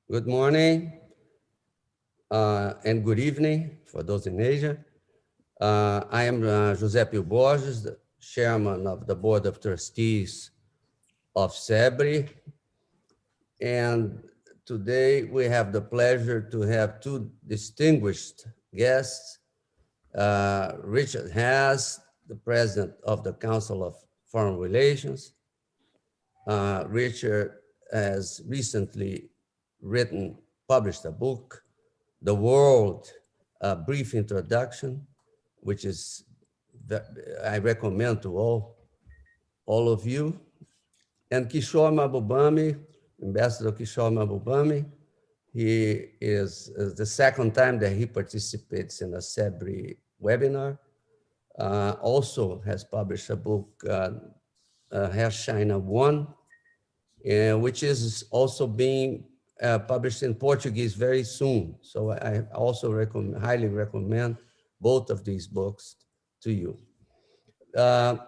Good morning and good evening for those in Asia. I am José Pio Borges, the chairman of the Board of Trustees of CEBRI. And today we have the pleasure to have two distinguished guests, Richard Haas, the president of the Council of Foreign Relations. Richard has recently published a book, The World, a Brief Introduction, which is I recommend to all of you. And Kishore Mahbubani, Ambassador Kishore Mahbubani, he is the second time that he participates in a CEBRI webinar. Also has published a book, Has China Won, which is also being published in Portuguese very soon. So I also highly recommend both of these books to you. The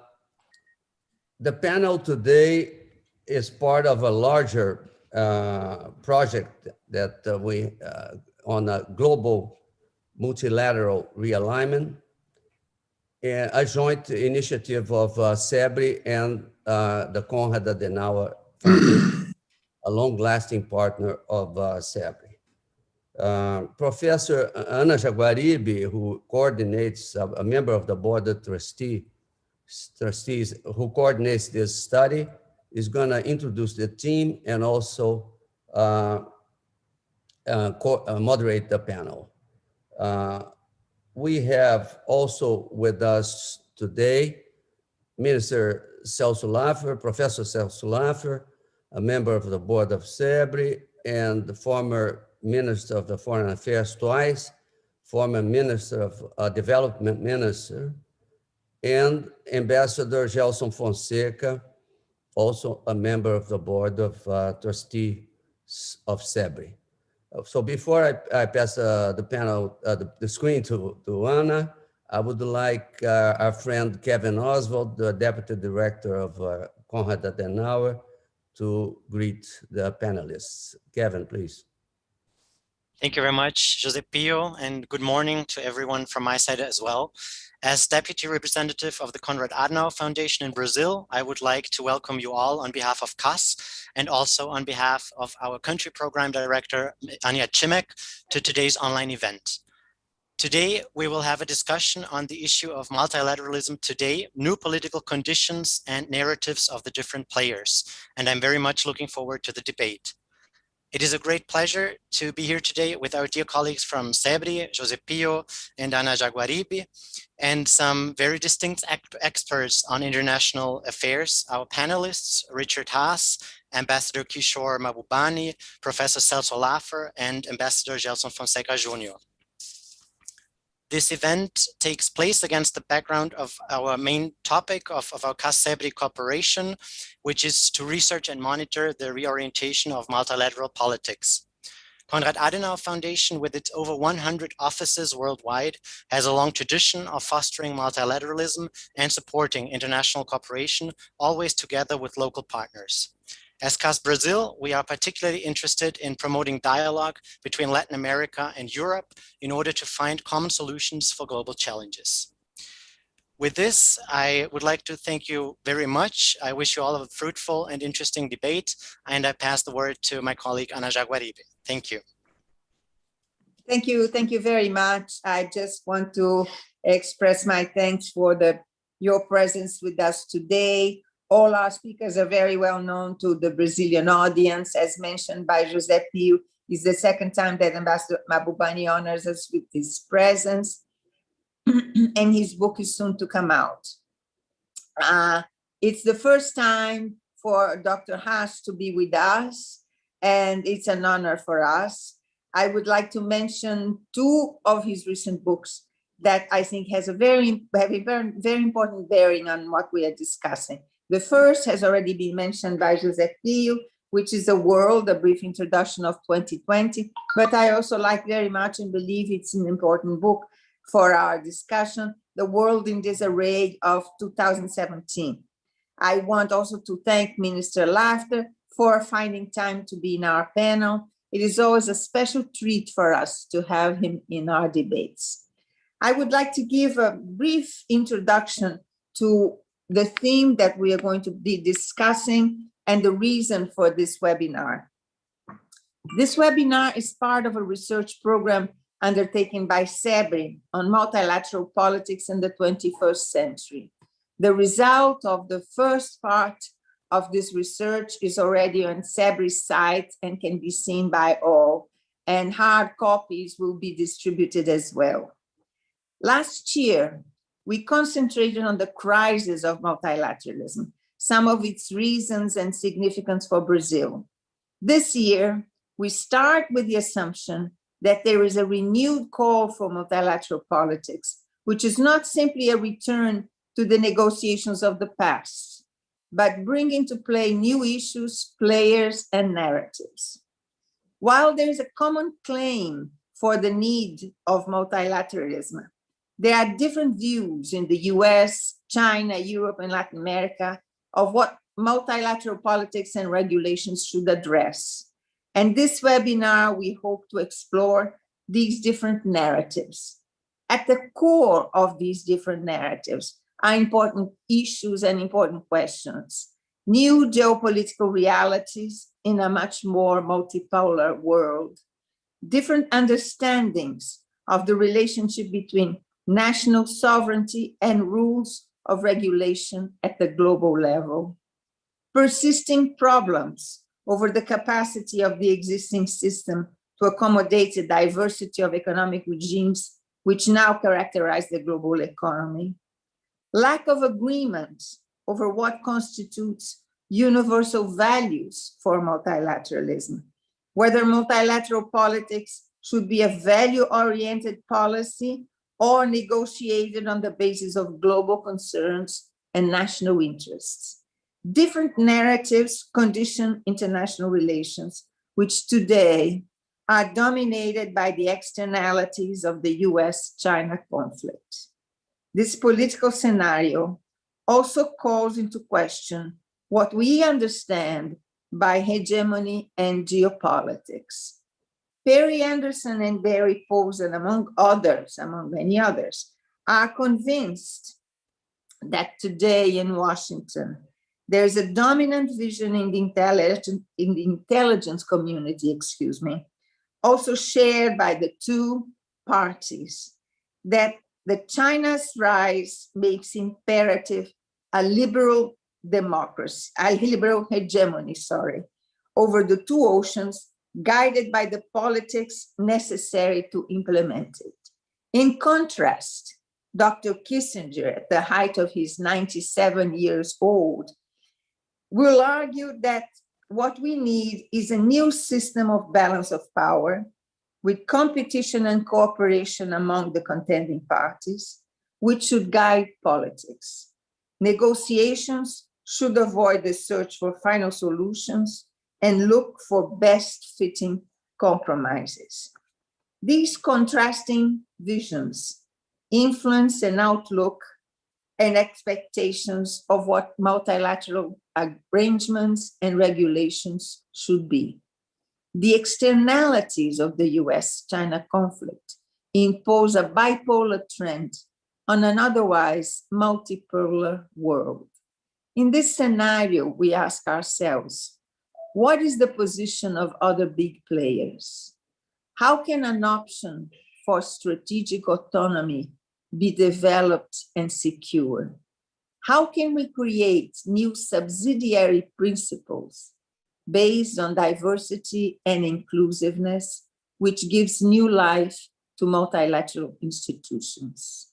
panel today is part of a larger project that we on a global multilateral realignment, a joint initiative of CEBRI and the Konrad Adenauer Foundation, a long-lasting partner of CEBRI. Professor Ana Jaguaribe, who coordinates, a member of the board of trustees who coordinates this study, is going to introduce the team and also moderate the panel. We have also with us today Minister Celso Laffer, Professor Celso Laffer, a member of the board of CEBRI and the former Minister of the Foreign Affairs twice, former Minister of Development Minister, and Ambassador Gelson Fonseca, also a member of the board of trustees of CEBRI. So before I pass the panel, the screen to Ana, I would like our friend Kevin Oswald, the Deputy Director of Konrad Adenauer, to greet the panelists. Kevin, please. Thank you very much, José Pio, and good morning to everyone from my side as well. As Deputy Representative of the Konrad Adenauer Foundation in Brazil, I would like to welcome you all on behalf of CAS and also on behalf of our Country Program Director, Anja Cimek, to today's online event. Today, we will have a discussion on the issue of multilateralism today, new political conditions and narratives of the different players, and I'm very much looking forward to the debate. It is a great pleasure to be here today with our dear colleagues from CEBRI, José Pio and Ana Jaguaribe, and some very distinct experts on international affairs, our panelists, Richard Haas, Ambassador Kishore Mahbubani, Professor Celso Laffer, and Ambassador Gelson Fonseca Jr. This event takes place against the background of our main topic of our CAS-CEBRI cooperation, which is to research and monitor the reorientation of multilateral politics. Konrad Adenauer Foundation, with its over 100 offices worldwide, has a long tradition of fostering multilateralism and supporting international cooperation, always together with local partners. As CAS Brazil, we are particularly interested in promoting dialogue between Latin America and Europe in order to find common solutions for global challenges. With this, I would like to thank you very much. I wish you all a fruitful and interesting debate, and I pass the word to my colleague Ana Jaguaribe. Thank you. Thank you very much. I just want to express my thanks for your presence with us today. All our speakers are very well known to the Brazilian audience. As mentioned by José Pio, it's the second time that Ambassador Mahbubani honors us with his presence, and his book is soon to come out. It's the first time for Dr. Haas to be with us, and it's an honor for us. I would like to mention two of his recent books that I think have a very important bearing on what we are discussing. The first has already been mentioned by José Pio, which is The World, a brief introduction of 2020. But I also like very much and believe it's an important book for our discussion, The World in Disarray of 2017. I want also to thank Minister Laffer for finding time to be in our panel It is always a special treat for us to have him in our debates. I would like to give a brief introduction to the theme that we are going to be discussing and the reason for this webinar. This webinar is part of a research program undertaken by CEBRI on multilateral politics in the 21st century. The result of the first part of this research is already on CEBRI's site and can be seen by all, and hard copies will be distributed as well. Last year, we concentrated on the crisis of multilateralism, some of its reasons and significance for Brazil. This year, we start with the assumption that there is a renewed call for multilateral politics, which is not simply a return to the negotiations of the past, but bring into play new issues, players, and narratives. While there is a common claim for the need of multilateralism, there are different views in the US, China, Europe, and Latin America of what multilateral politics and regulations should address. And this webinar, we hope to explore these different narratives. At the core of these different narratives are important issues and important questions. New geopolitical realities in a much more multipolar world. Different understandings of the relationship between national sovereignty and rules of regulation at the global level. Persisting problems over the capacity of the existing system to accommodate the diversity of economic regimes which now characterize the global economy. Lack of agreement over what constitutes universal values for multilateralism, whether multilateral politics should be a value-oriented policy or negotiated on the basis of global concerns and national interests. Different narratives condition international relations, which today are dominated by the externalities of the US-China conflict. This political scenario also calls into question what we understand by hegemony and geopolitics. Perry Anderson and Barry Posen, among many others, are convinced that today in Washington, there's a dominant vision in the intelligence community, also shared by the two parties, that the China's rise makes imperative a liberal democracy, a liberal hegemony, over the two oceans, guided by the politics necessary to implement it. In contrast, Dr. Kissinger, at the height of his 97 years old, will argue that what we need is a new system of balance of power with competition and cooperation among the contending parties, which should guide politics. Negotiations should avoid the search for final solutions and look for best fitting compromises. These contrasting visions influence an outlook and expectations of what multilateral arrangements and regulations should be. The externalities of the US-China conflict impose a bipolar trend on an otherwise multipolar world. In this scenario, we ask ourselves, what is the position of other big players? How can an option for strategic autonomy be developed and secured? How can we create new subsidiary principles based on diversity and inclusiveness, which gives new life to multilateral institutions?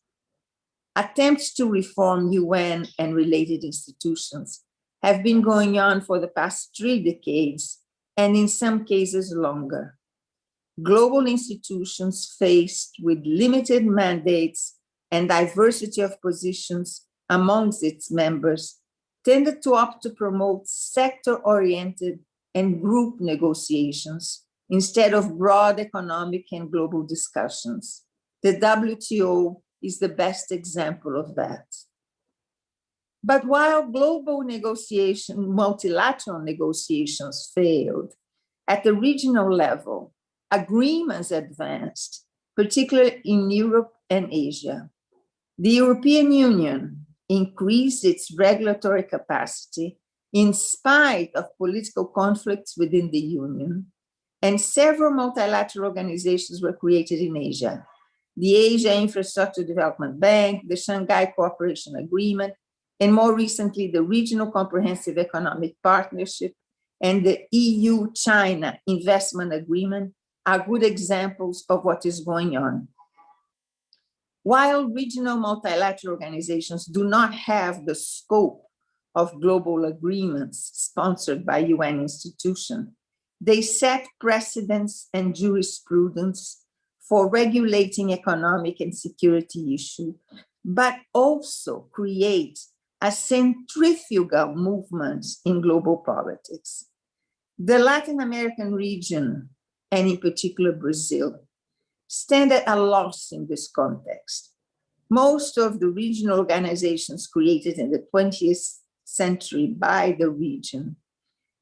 Attempts to reform UN and related institutions have been going on for the past 3 decades, and in some cases longer. Global institutions faced with limited mandates and diversity of positions amongst its members tended to opt to promote sector-oriented and group negotiations instead of broad economic and global discussions. The WTO is the best example of that. But while global multilateral negotiations failed, At the regional level, agreements advanced, particularly in Europe and Asia. The European Union increased its regulatory capacity in spite of political conflicts within the Union, and several multilateral organizations were created in Asia. The Asia Infrastructure Development Bank, the Shanghai Cooperation Agreement, and more recently, the Regional Comprehensive Economic Partnership and the EU-China Investment Agreement are good examples of what is going on. While regional multilateral organizations do not have the scope of global agreements sponsored by UN institutions, they set precedents and jurisprudence for regulating economic and security issues, but also create a centrifugal movement in global politics. The Latin American region, and in particular Brazil, stand at a loss in this context. Most of the regional organizations created in the 20th century by the region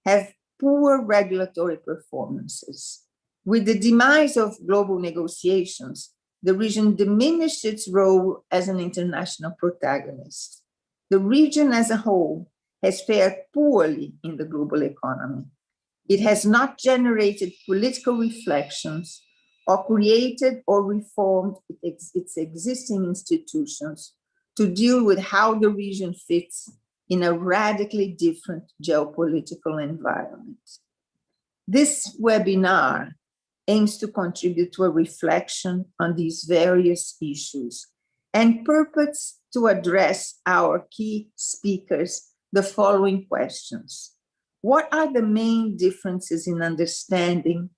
have poor regulatory performances. With the demise of global negotiations, the region diminished its role as an international protagonist. The region as a whole has fared poorly in the global economy. It has not generated political reflections or created or reformed its existing institutions to deal with how the region fits in a radically different geopolitical environment. This webinar aims to contribute to a reflection on these various issues and purports to address our key speakers the following questions. What are the main differences in understanding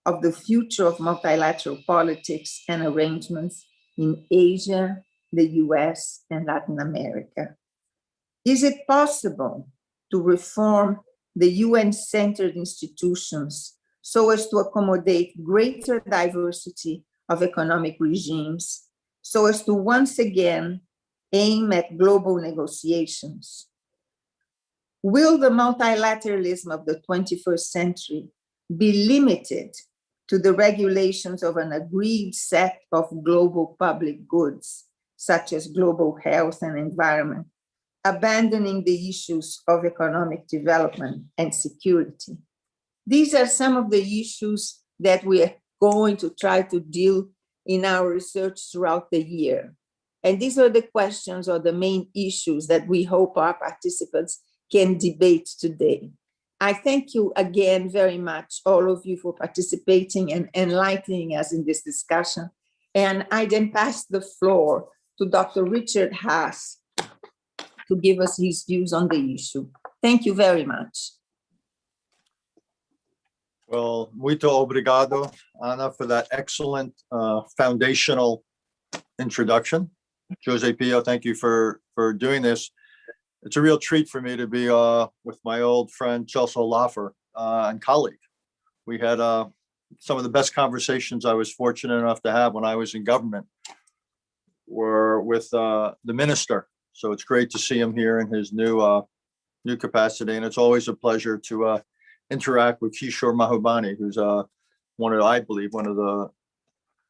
of the future of multilateral politics and arrangements in Asia, the US, and Latin America? Is it possible to reform the UN-centered institutions so as to accommodate greater diversity of economic regimes, so as to once again aim at global negotiations? Will the multilateralism of the 21st century be limited to the regulations of an agreed set of global public goods, such as global health and environment, abandoning the issues of economic development and security? These are some of the issues that we are going to try to deal in our research throughout the year. And these are the questions or the main issues that we hope our participants can debate today. I thank you again very much, all of you, for participating and enlightening us in this discussion. And I then pass the floor to Dr. Richard Haas to give us his views on the issue. Thank you very much. Well, muito obrigado, Ana, for that excellent foundational introduction. Jose Pio, thank you for doing this. It's a real treat for me to be with my old friend Chelsea Laffer and colleague. We had some of the best conversations I was fortunate enough to have when I was in government were with the minister. So it's great to see him here in his new capacity, and it's always a pleasure to interact with Kishore Mahbubani, who's I believe one of the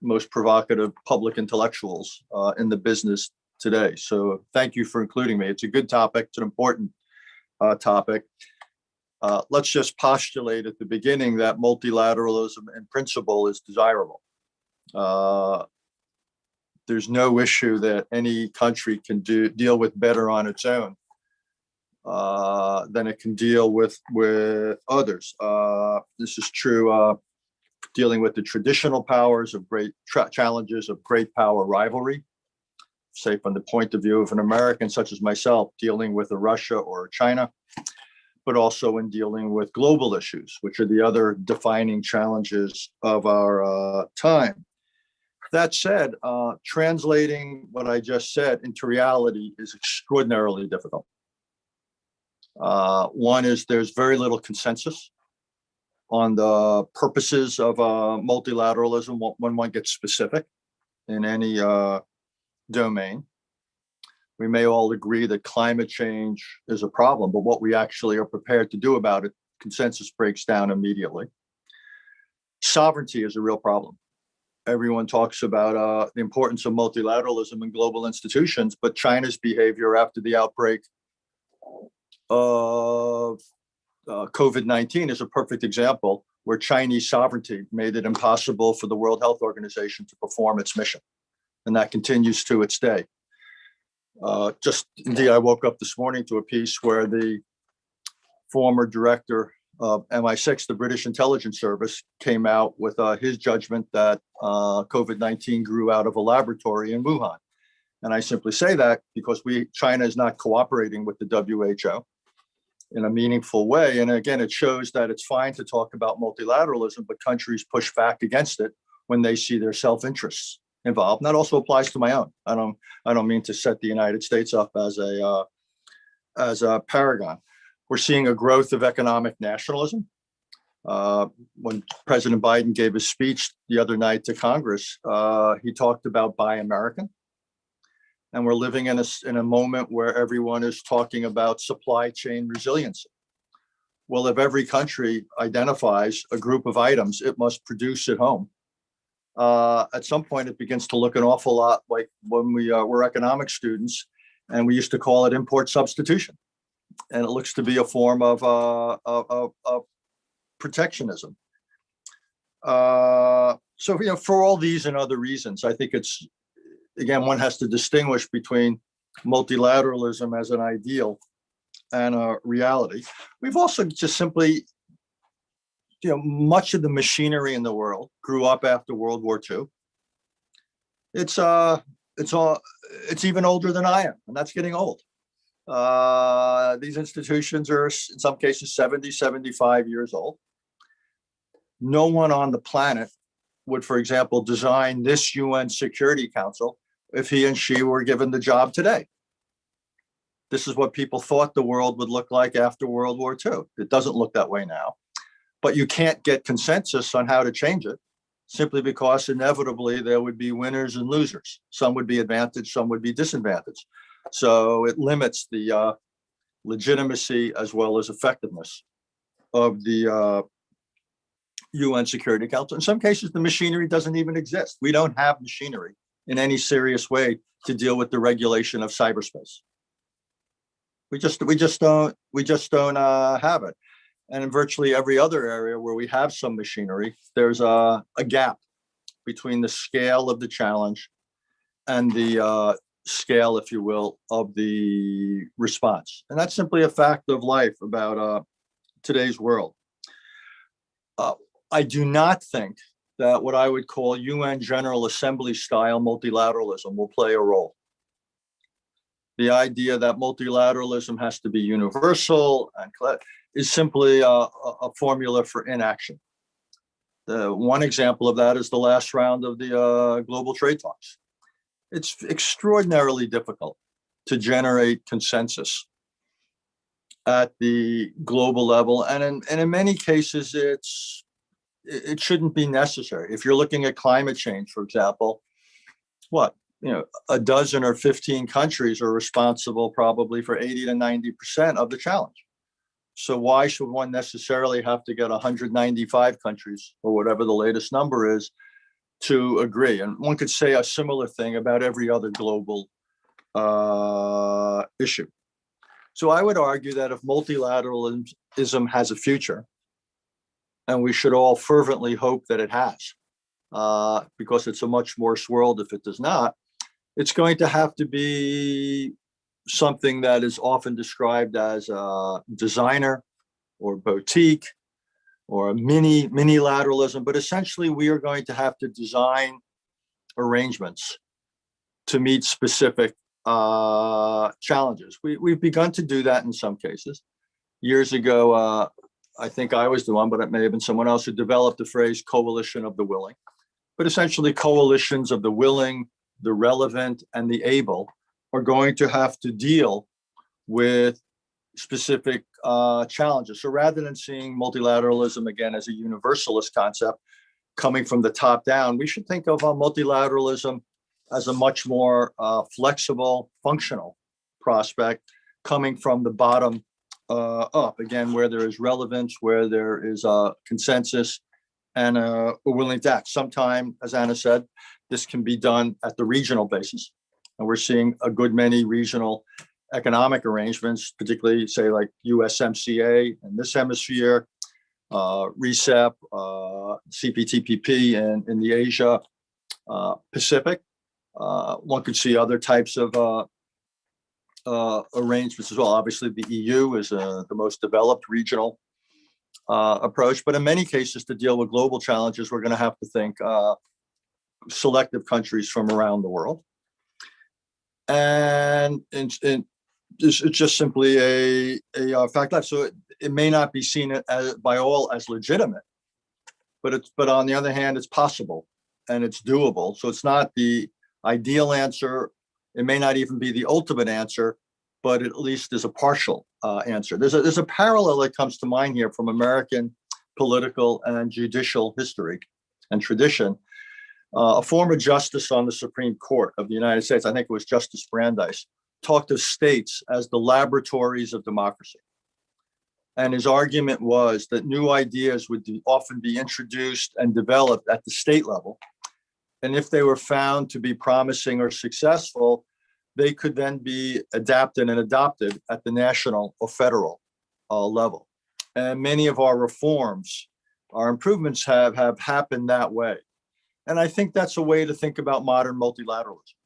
most provocative public intellectuals in the business today. So thank you for including me. It's a good topic. It's an important topic. Let's just postulate at the beginning that multilateralism in principle is desirable. There's no issue that any country can deal with better on its own than it can deal with others. This is true dealing with the traditional powers of great challenges of great power rivalry, say from the point of view of an American such as myself, dealing with a Russia or a China, but also in dealing with global issues, which are the other defining challenges of our time. That said, translating what I just said into reality is extraordinarily difficult. One is there's very little consensus on the purposes of multilateralism when one gets specific in any domain. We may all agree that climate change is a problem, but what we actually are prepared to do about it, consensus breaks down immediately. sovereignty is a real problem. Everyone talks about the importance of multilateralism in global institutions, but China's behavior after the outbreak of COVID-19 is a perfect example where Chinese sovereignty made it impossible for the World Health Organization to perform its mission. And that continues to its day. Indeed, I woke up this morning to a piece where the former director of MI6, the British intelligence service, came out with his judgment that COVID-19 grew out of a laboratory in Wuhan. And I simply say that because China is not cooperating with the WHO in a meaningful way. And again, it shows that it's fine to talk about multilateralism, but countries push back against it when they see their self-interests involved. And that also applies to my own. I don't mean to set the United States up as a paragon. We're seeing a growth of economic nationalism. When President Biden gave his speech the other night to Congress, he talked about Buy American. And we're living in a moment where everyone is talking about supply chain resiliency. Well, if every country identifies a group of items it must produce at home, at some point it begins to look an awful lot like when we were economics students and we used to call it import substitution. And it looks to be a form of protectionism. So, for all these and other reasons, I think it's, again, one has to distinguish between multilateralism as an ideal and a reality. We've also just simply, much of the machinery in the world grew up after World War II. It's even older than I am, and that's getting old. These institutions are in some cases 70, 75 years old. No one on the planet would, for example, design this UN Security Council if he and she were given the job today. This is what people thought the world would look like after World War II. It doesn't look that way now. But you can't get consensus on how to change it simply because inevitably there would be winners and losers. Some would be advantaged, some would be disadvantaged. So it limits the legitimacy as well as effectiveness of the UN Security Council. In some cases, the machinery doesn't even exist. We don't have machinery in any serious way to deal with the regulation of cyberspace. We just don't have it. And in virtually every other area where we have some machinery, there's a gap between the scale of the challenge and the scale, if you will, of the response. And that's simply a fact of life about today's world. I do not think that what I would call UN General Assembly style multilateralism will play a role. The idea that multilateralism has to be universal and is simply a formula for inaction. The one example of that is the last round of the global trade talks. It's extraordinarily difficult to generate consensus at the global level. And in many cases, it shouldn't be necessary. If you're looking at climate change, for example, a dozen or 15 countries are responsible probably for 80 to 90% of the challenge. So why should one necessarily have to get 195 countries or whatever the latest number is to agree? And one could say a similar thing about every other global issue. So I would argue that if multilateralism has a future, and we should all fervently hope that it has, because it's a much worse world if it does not, it's going to have to be something that is often described as a designer or boutique or a mini lateralism, but essentially we are going to have to design arrangements to meet specific challenges. We've begun to do that in some cases. Years ago, I think I was the one, but it may have been someone else who developed the phrase coalition of the willing. But essentially coalitions of the willing, the relevant, and the able are going to have to deal with specific challenges. So rather than seeing multilateralism again as a universalist concept coming from the top down, we should think of multilateralism as a much more flexible, functional prospect coming from the bottom up, again, where there is relevance, where there is a consensus, and are willing to act. Sometime, as Anna said, this can be done at the regional basis. And we're seeing a good many regional economic arrangements, particularly say like USMCA in this hemisphere, RCEP, CPTPP in the Asia Pacific. One could see other types of arrangements as well. Obviously, the EU is the most developed regional approach, but in many cases, to deal with global challenges, we're going to have to think selective countries from around the world. And it's just simply a fact life. So it may not be seen by all as legitimate, but on the other hand, it's possible and it's doable. So it's not the ideal answer. It may not even be the ultimate answer, but at least is a partial answer. There's a parallel that comes to mind here from American political and judicial history and tradition. A former justice on the Supreme Court of the United States, I think it was Justice Brandeis, talked of states as the laboratories of democracy. And his argument was that new ideas would often be introduced and developed at the state level. And if they were found to be promising or successful, they could then be adapted and adopted at the national or federal level. And many of our reforms, our improvements have happened that way. And I think that's a way to think about modern multilateralism,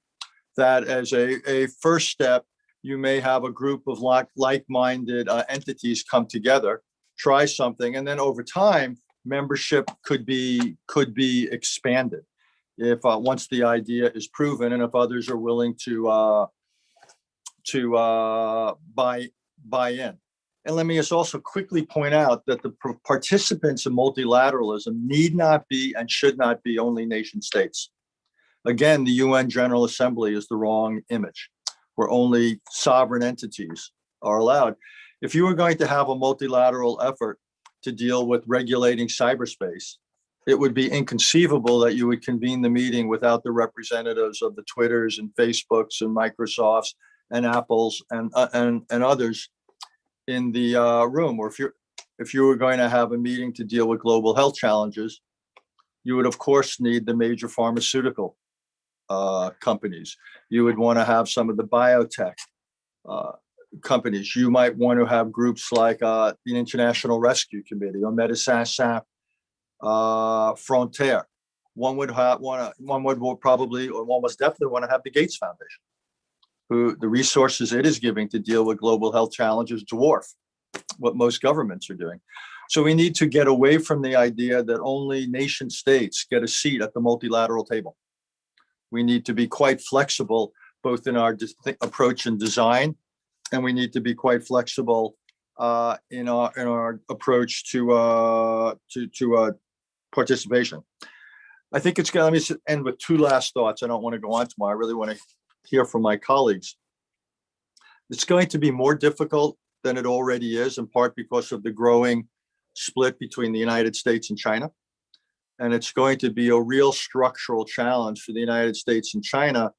that as a first step, you may have a group of like-minded entities come together, try something, and then over time, membership could be expanded if once the idea is proven and if others are willing to buy in. And let me just also quickly point out that the participants in multilateralism need not be and should not be only nation states. Again, the UN General Assembly is the wrong image, where only sovereign entities are allowed. If you were going to have a multilateral effort to deal with regulating cyberspace, it would be inconceivable that you would convene the meeting without the representatives of the Twitters and Facebooks and Microsofts and Apples and others in the room. Or if you were going to have a meeting to deal with global health challenges, you would of course need the major pharmaceutical companies. You would want to have some of the biotech companies. You might want to have groups like the International Rescue Committee or Médecins Sans Frontières. One would probably, or one must definitely want to have the Gates Foundation, who the resources it is giving to deal with global health challenges dwarf what most governments are doing. So we need to get away from the idea that only nation states get a seat at the multilateral table. We need to be quite flexible, both in our approach and design, and we need to be quite flexible in our approach to participation. I think it's going to, let me end with two last thoughts. I don't want to go on tomorrow. I really want to hear from my colleagues. It's going to be more difficult than it already is, in part because of the growing split between the United States and China. And it's going to be a real structural challenge for the United States and China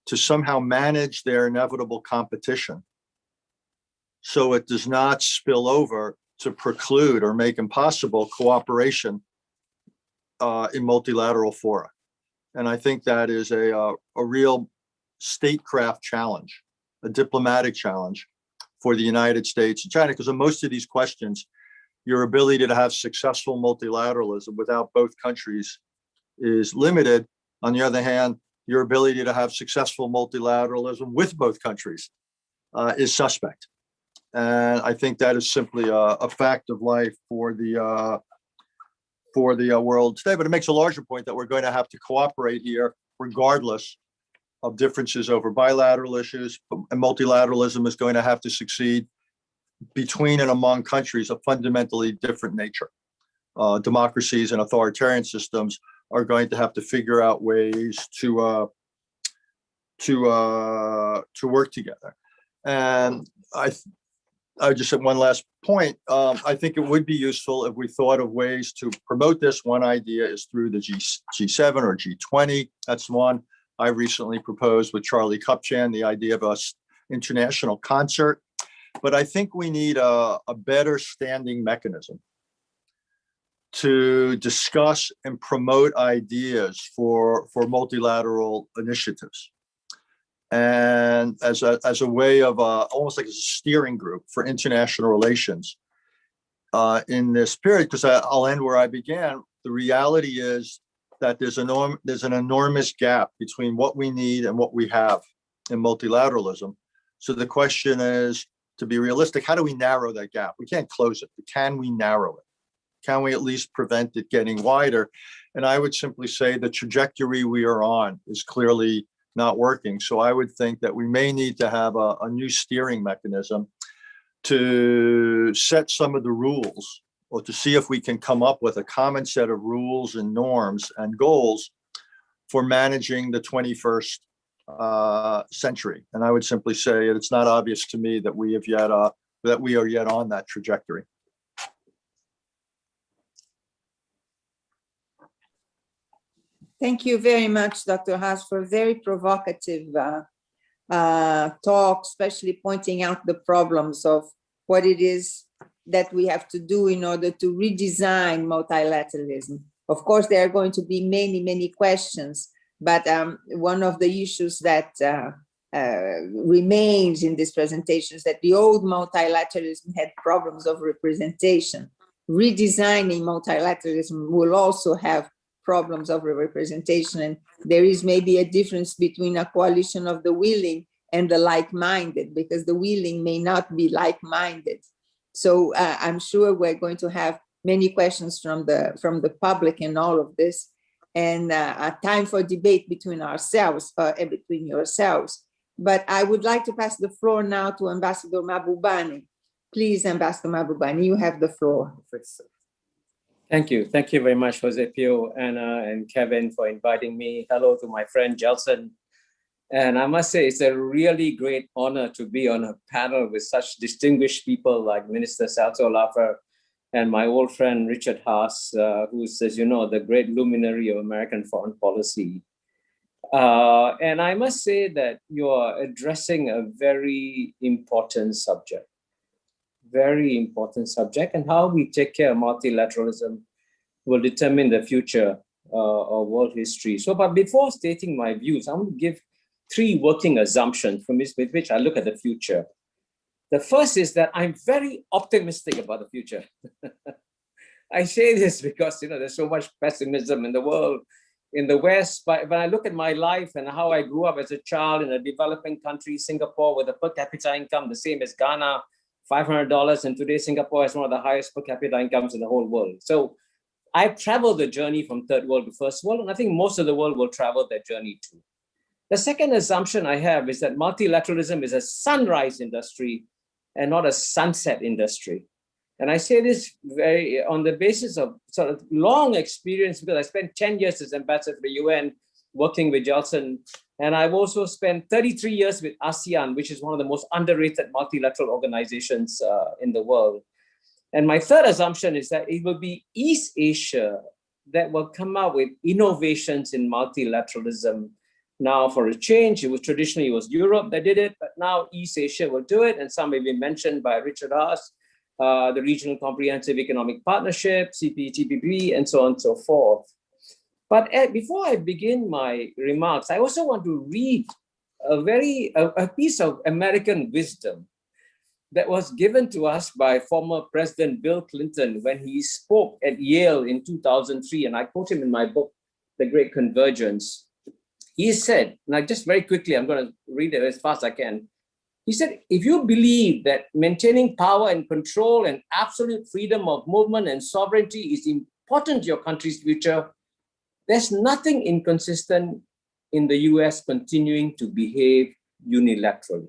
to somehow manage their inevitable competition so it does not spill over to preclude or make impossible cooperation in multilateral fora. And I think that is a real statecraft challenge, a diplomatic challenge for the United States and China, because in most of these questions, your ability to have successful multilateralism without both countries is limited. On the other hand, your ability to have successful multilateralism with both countries is suspect. And I think that is simply a fact of life for the world today. But it makes a larger point that we're going to have to cooperate here, regardless of differences over bilateral issues. And multilateralism is going to have to succeed between and among countries of fundamentally different nature. Democracies and authoritarian systems are going to have to figure out ways to work together. And I just said one last point. I think it would be useful if we thought of ways to promote this. One idea is through the G7 or G20. That's one I recently proposed with Charlie Kupchan, the idea of an international concert. But I think we need a better standing mechanism to discuss and promote ideas for multilateral initiatives. And as a way of almost like as a steering group for international relations in this period, because I'll end where I began. The reality is that there's an enormous gap between what we need and what we have in multilateralism. So the question is, to be realistic, how do we narrow that gap? We can't close it, but can we narrow it? Can we at least prevent it getting wider? And I would simply say the trajectory we are on is clearly not working. So I would think that we may need to have a new steering mechanism to set some of the rules, or to see if we can come up with a common set of rules and norms and goals for managing the 21st century. And I would simply say it's not obvious to me that we are yet on that trajectory. Thank you very much, Dr. Haas, for a very provocative talk, especially pointing out the problems of what it is that we have to do in order to redesign multilateralism. Of course, there are going to be many, many questions, but one of the issues that remains in this presentation is that the old multilateralism had problems of representation. Redesigning multilateralism will also have problems of representation, and there is maybe a difference between a coalition of the willing and the like-minded, because the willing may not be like-minded. So I'm sure we're going to have many questions from the public in all of this, and a time for debate between ourselves and between yourselves. But I would like to pass the floor now to Ambassador Mahbubani. Please, Ambassador Mahbubani, you have the floor. Thank you. Thank you very much, Jose Pio, Anna, and Kevin for inviting me. Hello to my friend Jelson. And I must say, it's a really great honor to be on a panel with such distinguished people like Minister Salto Laffer and my old friend Richard Haas, who's, as you know, the great luminary of American foreign policy. And I must say that you are addressing a very important subject. Very important subject, and how we take care of multilateralism will determine the future of world history. So, but before stating my views, I want to give 3 working assumptions from with which I look at the future. The first is that I'm very optimistic about the future. I say this because, you know, there's so much pessimism in the world, in the West. But when I look at my life and how I grew up as a child in a developing country, Singapore, with a per capita income the same as Ghana, $500, and today Singapore has one of the highest per capita incomes in the whole world. So I've traveled the journey from third world to first world, and I think most of the world will travel that journey too. The second assumption I have is that multilateralism is a sunrise industry and not a sunset industry. And I say this very on the basis of sort of long experience, because I spent 10 years as ambassador to the UN working with Jelson. And I've also spent 33 years with ASEAN, which is one of the most underrated multilateral organizations in the world. And my third assumption is that it will be East Asia that will come out with innovations in multilateralism. Now, for a change, traditionally it was Europe that did it, but now East Asia will do it. And some have been mentioned by Richard Haas, the Regional Comprehensive Economic Partnership, CPTPP, and so on and so forth. But before I begin my remarks, I also want to read a piece of American wisdom that was given to us by former President Bill Clinton when he spoke at Yale in 2003. And I quote him in my book, The Great Convergence. He said, and I just very quickly, I'm going to read it as fast as I can. He said, if you believe that maintaining power and control and absolute freedom of movement and sovereignty is important to your country's future, there's nothing inconsistent in the US continuing to behave unilaterally.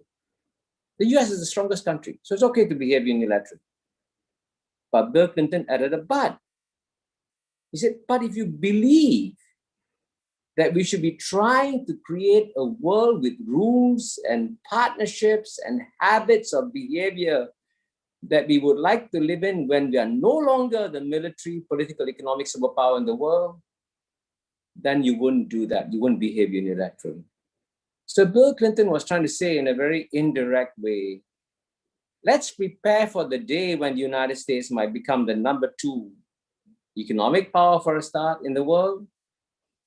The US is the strongest country, so it's okay to behave unilaterally. But Bill Clinton added a but. He said, but if you believe that we should be trying to create a world with rules and partnerships and habits of behavior that we would like to live in when we are no longer the military, political, economic superpower in the world, then you wouldn't do that. You wouldn't behave unilaterally. So Bill Clinton was trying to say in a very indirect way, let's prepare for the day when the United States might become the #2 Economic power for a start in the world.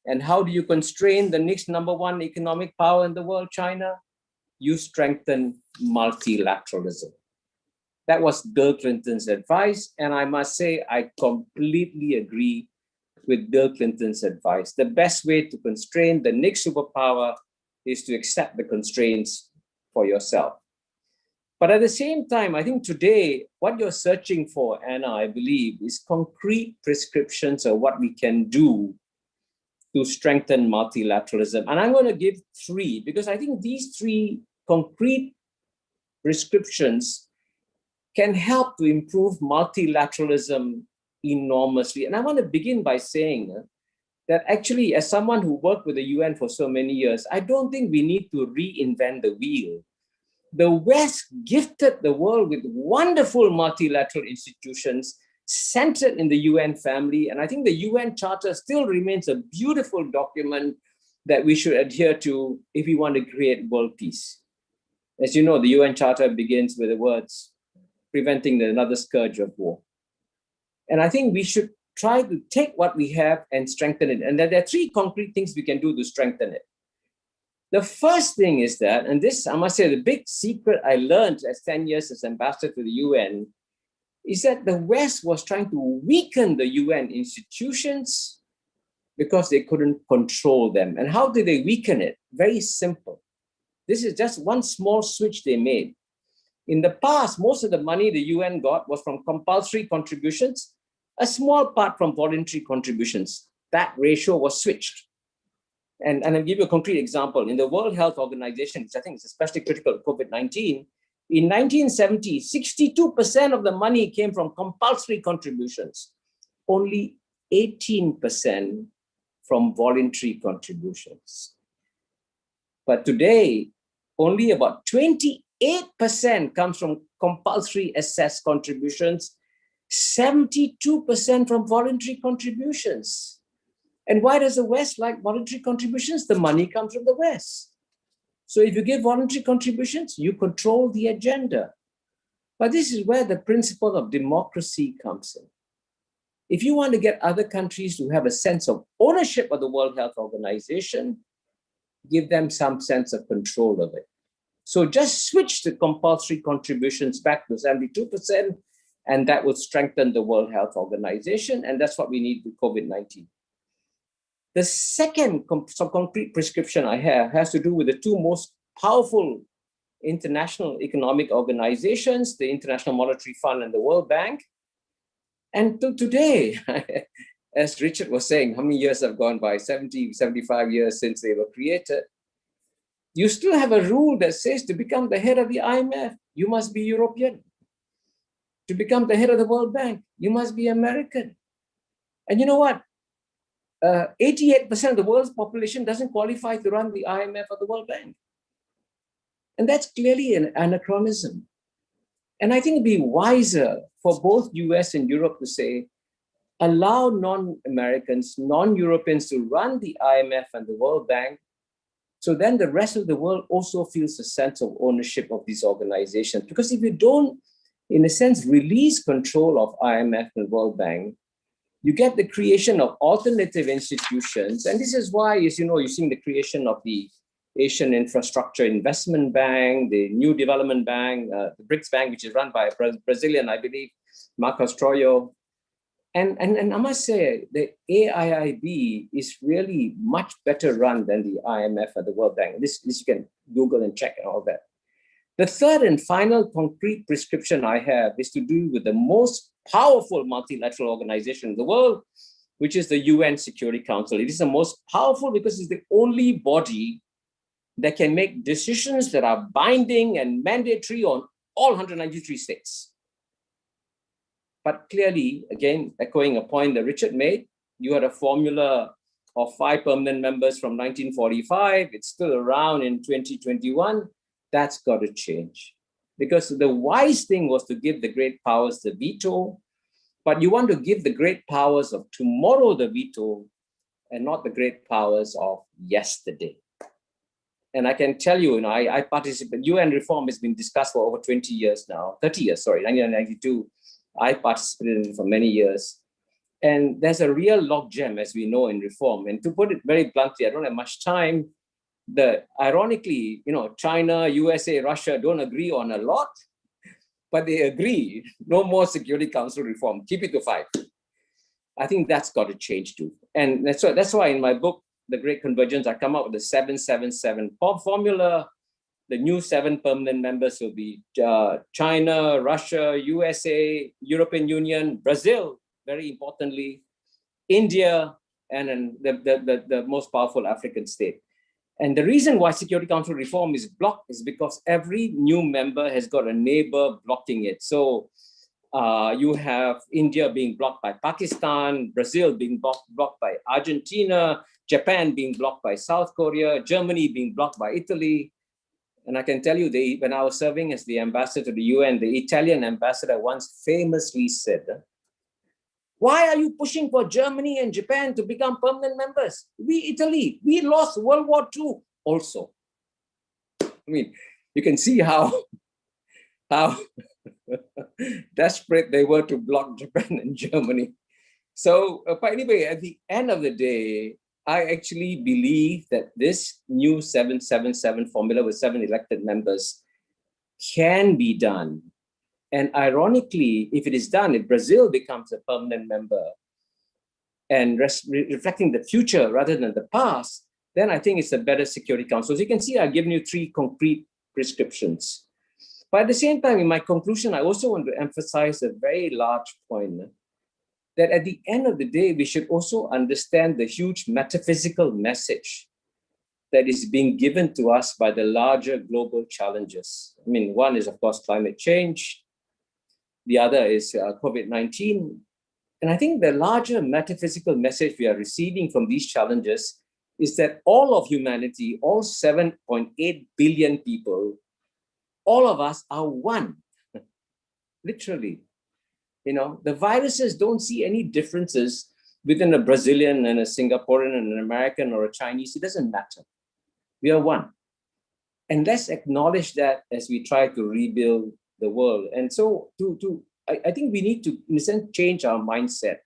And how do you constrain the next #1 economic power in the world, China? You strengthen multilateralism. That was Bill Clinton's advice. And I must say, I completely agree with Bill Clinton's advice. The best way to constrain the next superpower is to accept the constraints for yourself. But at the same time, I think today, what you're searching for, Anna, I believe, is concrete prescriptions of what we can do to strengthen multilateralism. And I'm going to give 3, because I think these 3 concrete prescriptions can help to improve multilateralism enormously. And I want to begin by saying that actually, as someone who worked with the UN for so many years, I don't think we need to reinvent the wheel. The West gifted the world with wonderful multilateral institutions centered in the UN family. And I think the UN Charter still remains a beautiful document that we should adhere to if we want to create world peace. As you know, the UN Charter begins with the words, preventing another scourge of war. And I think we should try to take what we have and strengthen it. And there are 3 concrete things we can do to strengthen it. The first thing is that, and this, I must say, the big secret I learned as 10 years as ambassador to the UN, is that the West was trying to weaken the UN institutions because they couldn't control them. And how did they weaken it? Very simple. This is just one small switch they made. In the past, most of the money the UN got was from compulsory contributions, a small part from voluntary contributions. That ratio was switched. And I'll give you a concrete example. In the World Health Organization, which I think is especially critical of COVID-19, in 1970, 62% of the money came from compulsory contributions, only 18% from voluntary contributions. But today, only about 28% comes from compulsory assessed contributions, 72% from voluntary contributions. And why does the West like voluntary contributions? The money comes from the West. So if you give voluntary contributions, you control the agenda. But this is where the principle of democracy comes in. If you want to get other countries to have a sense of ownership of the World Health Organization, give them some sense of control of it. So just switch the compulsory contributions back to 72%, and that will strengthen the World Health Organization. And that's what we need with COVID-19. The second concrete prescription I have has to do with the 2 most powerful international economic organizations, the International Monetary Fund and the World Bank. And to today, as Richard was saying, how many years have gone by? 70, 75 years since they were created. You still have a rule that says to become the head of the IMF, you must be European. To become the head of the World Bank, you must be American. And you know what? 88% of the world's population doesn't qualify to run the IMF or the World Bank. And that's clearly an anachronism. And I think it'd be wiser for both US and Europe to say, allow non-Americans, non-Europeans to run the IMF and the World Bank. So then the rest of the world also feels a sense of ownership of these organizations. Because if you don't, in a sense, release control of IMF and World Bank, you get the creation of alternative institutions. And this is why, as you know, you're seeing the creation of the Asian Infrastructure Investment Bank, the New Development Bank, the BRICS Bank, which is run by a Brazilian, I believe, Marcos Troyo. And I must say, the AIIB is really much better run than the IMF or the World Bank. This you can Google and check and all that. The third and final concrete prescription I have is to do with the most powerful multilateral organization in the world, which is the UN Security Council. It is the most powerful because it's the only body that can make decisions that are binding and mandatory on all 193 states. But clearly, again, echoing a point that Richard made, you had a formula of 5 permanent members from 1945. It's still around in 2021. That's got to change. Because the wise thing was to give the great powers the veto, but you want to give the great powers of tomorrow the veto and not the great powers of yesterday. And I can tell you, I participate, UN reform has been discussed for over 20 years now, 30 years, sorry, 1992. I participated in it for many years. And there's a real logjam, as we know, in reform. And to put it very bluntly, I don't have much time. Ironically, China, USA, Russia don't agree on a lot, but they agree no more Security Council reform. Keep it to 5. I think that's got to change too. And that's why in my book, The Great Convergence, I come up with the 777 formula. The new 7 permanent members will be China, Russia, USA, European Union, Brazil, very importantly, India, and then the most powerful African state. And the reason why Security Council reform is blocked is because every new member has got a neighbor blocking it. So you have India being blocked by Pakistan, Brazil being blocked by Argentina, Japan being blocked by South Korea, Germany being blocked by Italy. And I can tell you, when I was serving as the ambassador to the UN, the Italian ambassador once famously said, "Why are you pushing for Germany and Japan to become permanent members? Italy, we lost World War II also." I mean, you can see how desperate they were to block Japan and Germany. So, but anyway, at the end of the day, I actually believe that this new 777 formula with 7 elected members can be done. And ironically, if it is done, if Brazil becomes a permanent member and reflecting the future rather than the past, then I think it's a better Security Council. So you can see I've given you 3 concrete prescriptions. But at the same time, in my conclusion, I also want to emphasize a very large point, that at the end of the day, we should also understand the huge metaphysical message that is being given to us by the larger global challenges. I mean, one is, of course, climate change. The other is COVID-19. And I think the larger metaphysical message we are receiving from these challenges is that all of humanity, all 7.8 billion people, all of us are one, literally. The viruses don't see any differences within a Brazilian and a Singaporean and an American or a Chinese. It doesn't matter. We are one. And let's acknowledge that as we try to rebuild the world. And so I think we need to, in a sense, change our mindset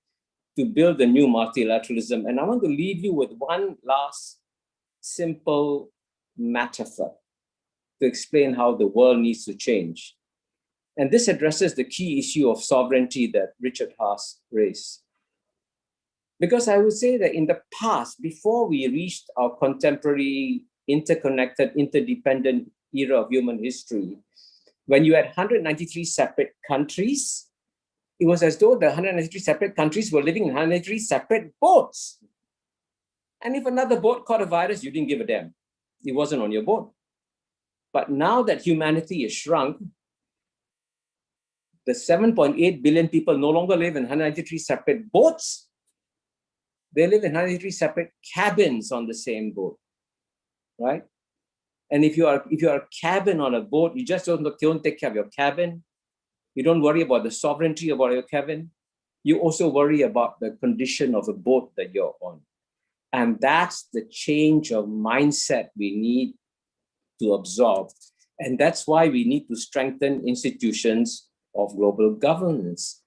to build a new multilateralism. And I want to leave you with one last simple metaphor to explain how the world needs to change. And this addresses the key issue of sovereignty that Richard Haas raised. Because I would say that in the past, before we reached our contemporary, interconnected, interdependent era of human history, when you had 193 separate countries, it was as though the 193 separate countries were living in 193 separate boats. And if another boat caught a virus, you didn't give a damn. It wasn't on your boat. But now that humanity is shrunk, the 7.8 billion people no longer live in 193 separate boats. They live in 193 separate cabins on the same boat, right? And if you are a cabin on a boat, you just don't take care of your cabin. You don't worry about the sovereignty about your cabin. You also worry about the condition of the boat that you're on. And that's the change of mindset we need to absorb. And that's why we need to strengthen institutions of global governance.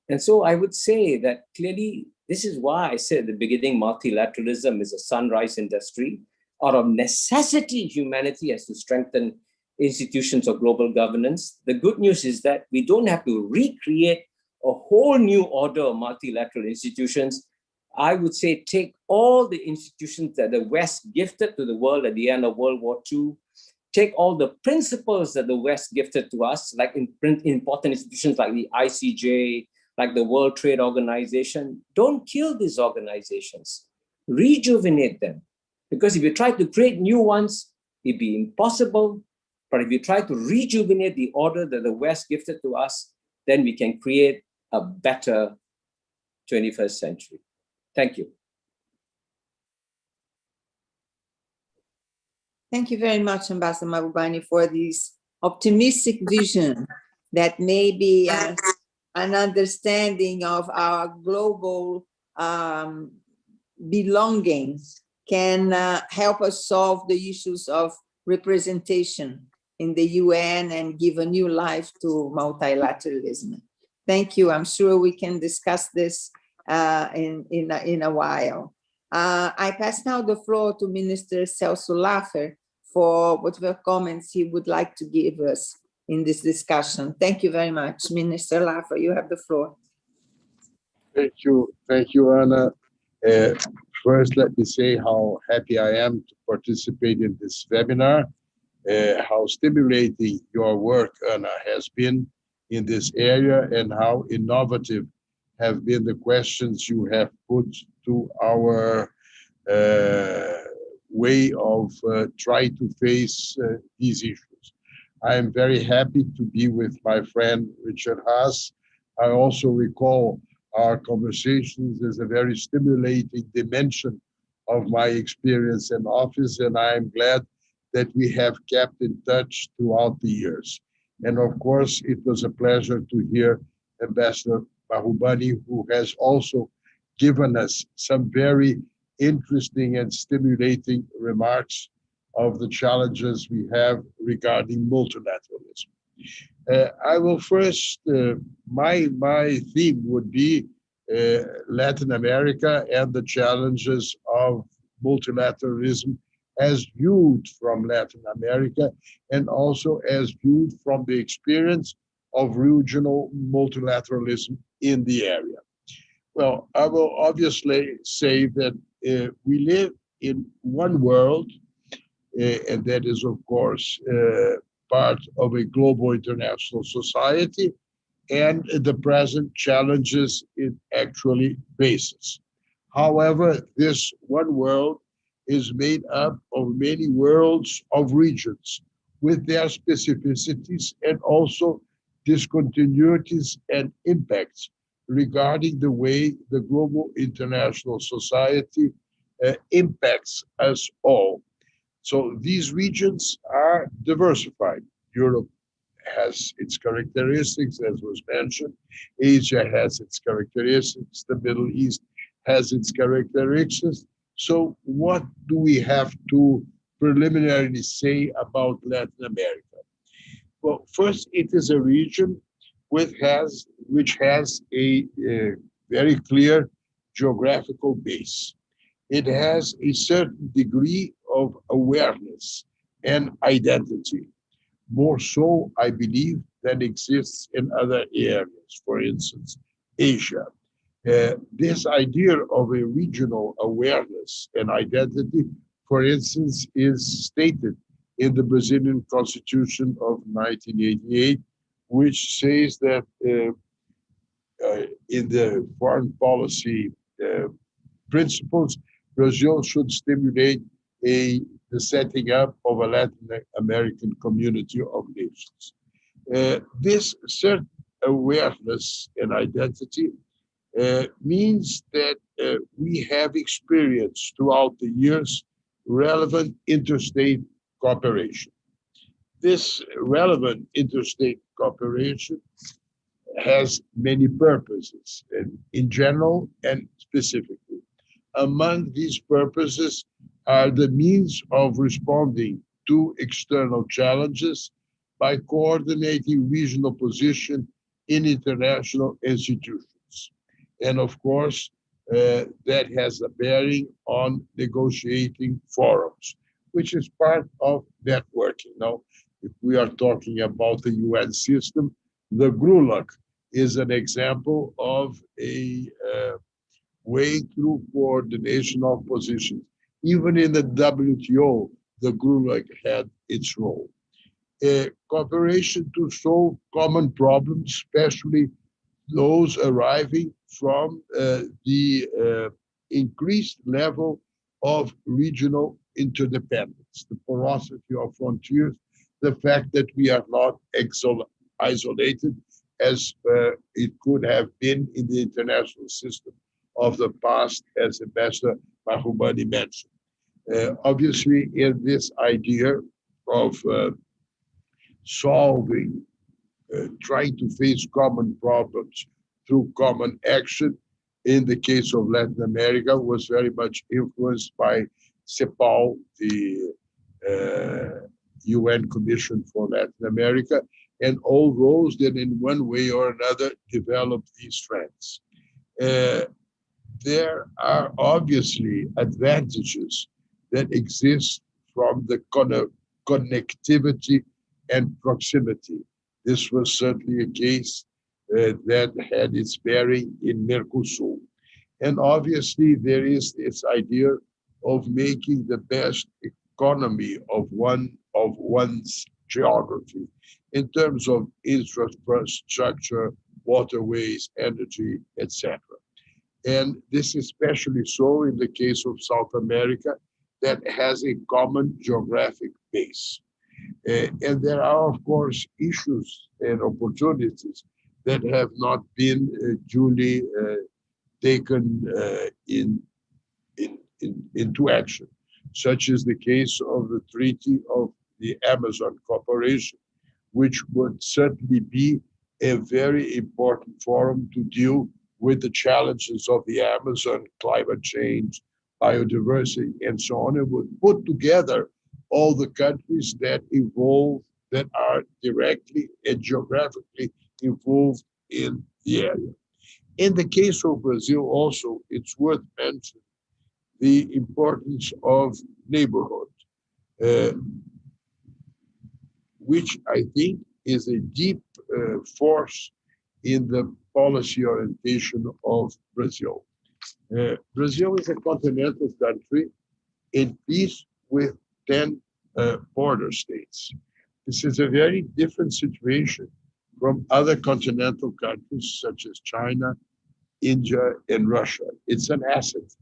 And so I would say that clearly, this is why I said at the beginning, multilateralism is a sunrise industry. Out of necessity, humanity has to strengthen institutions of global governance. The good news is that we don't have to recreate a whole new order of multilateral institutions. I would say take all the institutions that the West gifted to the world at the end of World War II, take all the principles that the West gifted to us, like in important institutions like the ICJ, like the World Trade Organization. Don't kill these organizations, rejuvenate them. Because if you try to create new ones, it'd be impossible. But if you try to rejuvenate the order that the West gifted to us, then we can create a better 21st century. Thank you. Thank you very much, Ambassador Mahbubani, for this optimistic vision that maybe an understanding of our global belongings can help us solve the issues of representation in the UN and give a new life to multilateralism. Thank you. I'm sure we can discuss this in a while. I pass now the floor to Minister Celso Laffer for whatever comments he would like to give us in this discussion. Thank you very much. Minister Laffer, you have the floor. Thank you, Anna. First, let me say how happy I am to participate in this webinar, how stimulating your work, Anna, has been in this area, and how innovative have been the questions you have put to our way of trying to face these issues. I am very happy to be with my friend Richard Haas. I also recall our conversations as a very stimulating dimension of my experience in office, and I am glad that we have kept in touch throughout the years. And of course, it was a pleasure to hear Ambassador Mahbubani, who has also given us some very interesting and stimulating remarks of the challenges we have regarding multilateralism. I will first, my theme would be Latin America and the challenges of multilateralism as viewed from Latin America, and also as viewed from the experience of regional multilateralism in the area. Well, I will obviously say that we live in one world, and that is, of course, part of a global international society, and the present challenges it actually faces. However, this one world is made up of many worlds of regions with their specificities and also discontinuities and impacts regarding the way the global international society impacts us all. So these regions are diversified. Europe has its characteristics, as was mentioned. Asia has its characteristics. The Middle East has its characteristics. So what do we have to preliminarily say about Latin America? Well, first, it is a region which has a very clear geographical base. It has a certain degree of awareness and identity, more so, I believe, than exists in other areas, for instance, Asia. This idea of a regional awareness and identity, for instance, is stated in the Brazilian Constitution of 1988, which says that in the foreign policy principles, Brazil should stimulate the setting up of a Latin American community of nations. This certain awareness and identity means that we have experienced throughout the years relevant interstate cooperation. This relevant interstate cooperation has many purposes, in general and specifically. Among these purposes are the means of responding to external challenges by coordinating regional position in international institutions. And of course, that has a bearing on negotiating forums, which is part of networking. Now, if we are talking about the UN system, the GRULAC is an example of a way through coordination of positions. Even in the WTO, the GRULAC had its role. Cooperation to solve common problems, especially those arising from the increased level of regional interdependence, the porosity of frontiers, the fact that we are not isolated as it could have been in the international system of the past, as Ambassador Mahbubani mentioned. Obviously, in this idea of solving, trying to face common problems through common action, in the case of Latin America, was very much influenced by CEPAL, the UN Commission for Latin America, and all those that in one way or another developed these trends. there are obviously advantages that exist from the connectivity and proximity. This was certainly a case that had its bearing in Mercosur. And obviously, there is this idea of making the best economy of one's geography in terms of infrastructure, waterways, energy, etc. And this is especially so in the case of South America, that has a common geographic base. And there are, of course, issues and opportunities that have not been duly taken into action, such as the case of the Treaty of the Amazon Cooperation, which would certainly be a very important forum to deal with the challenges of the Amazon, climate change, biodiversity, and so on, and would put together all the countries that are directly and geographically involved in the area. In the case of Brazil also, it's worth mentioning the importance of neighborhood, which I think is a deep force in the policy orientation of Brazil. Brazil is a continental country in peace with 10 border states. This is a very different situation from other continental countries such as China, India, and Russia. It's an asset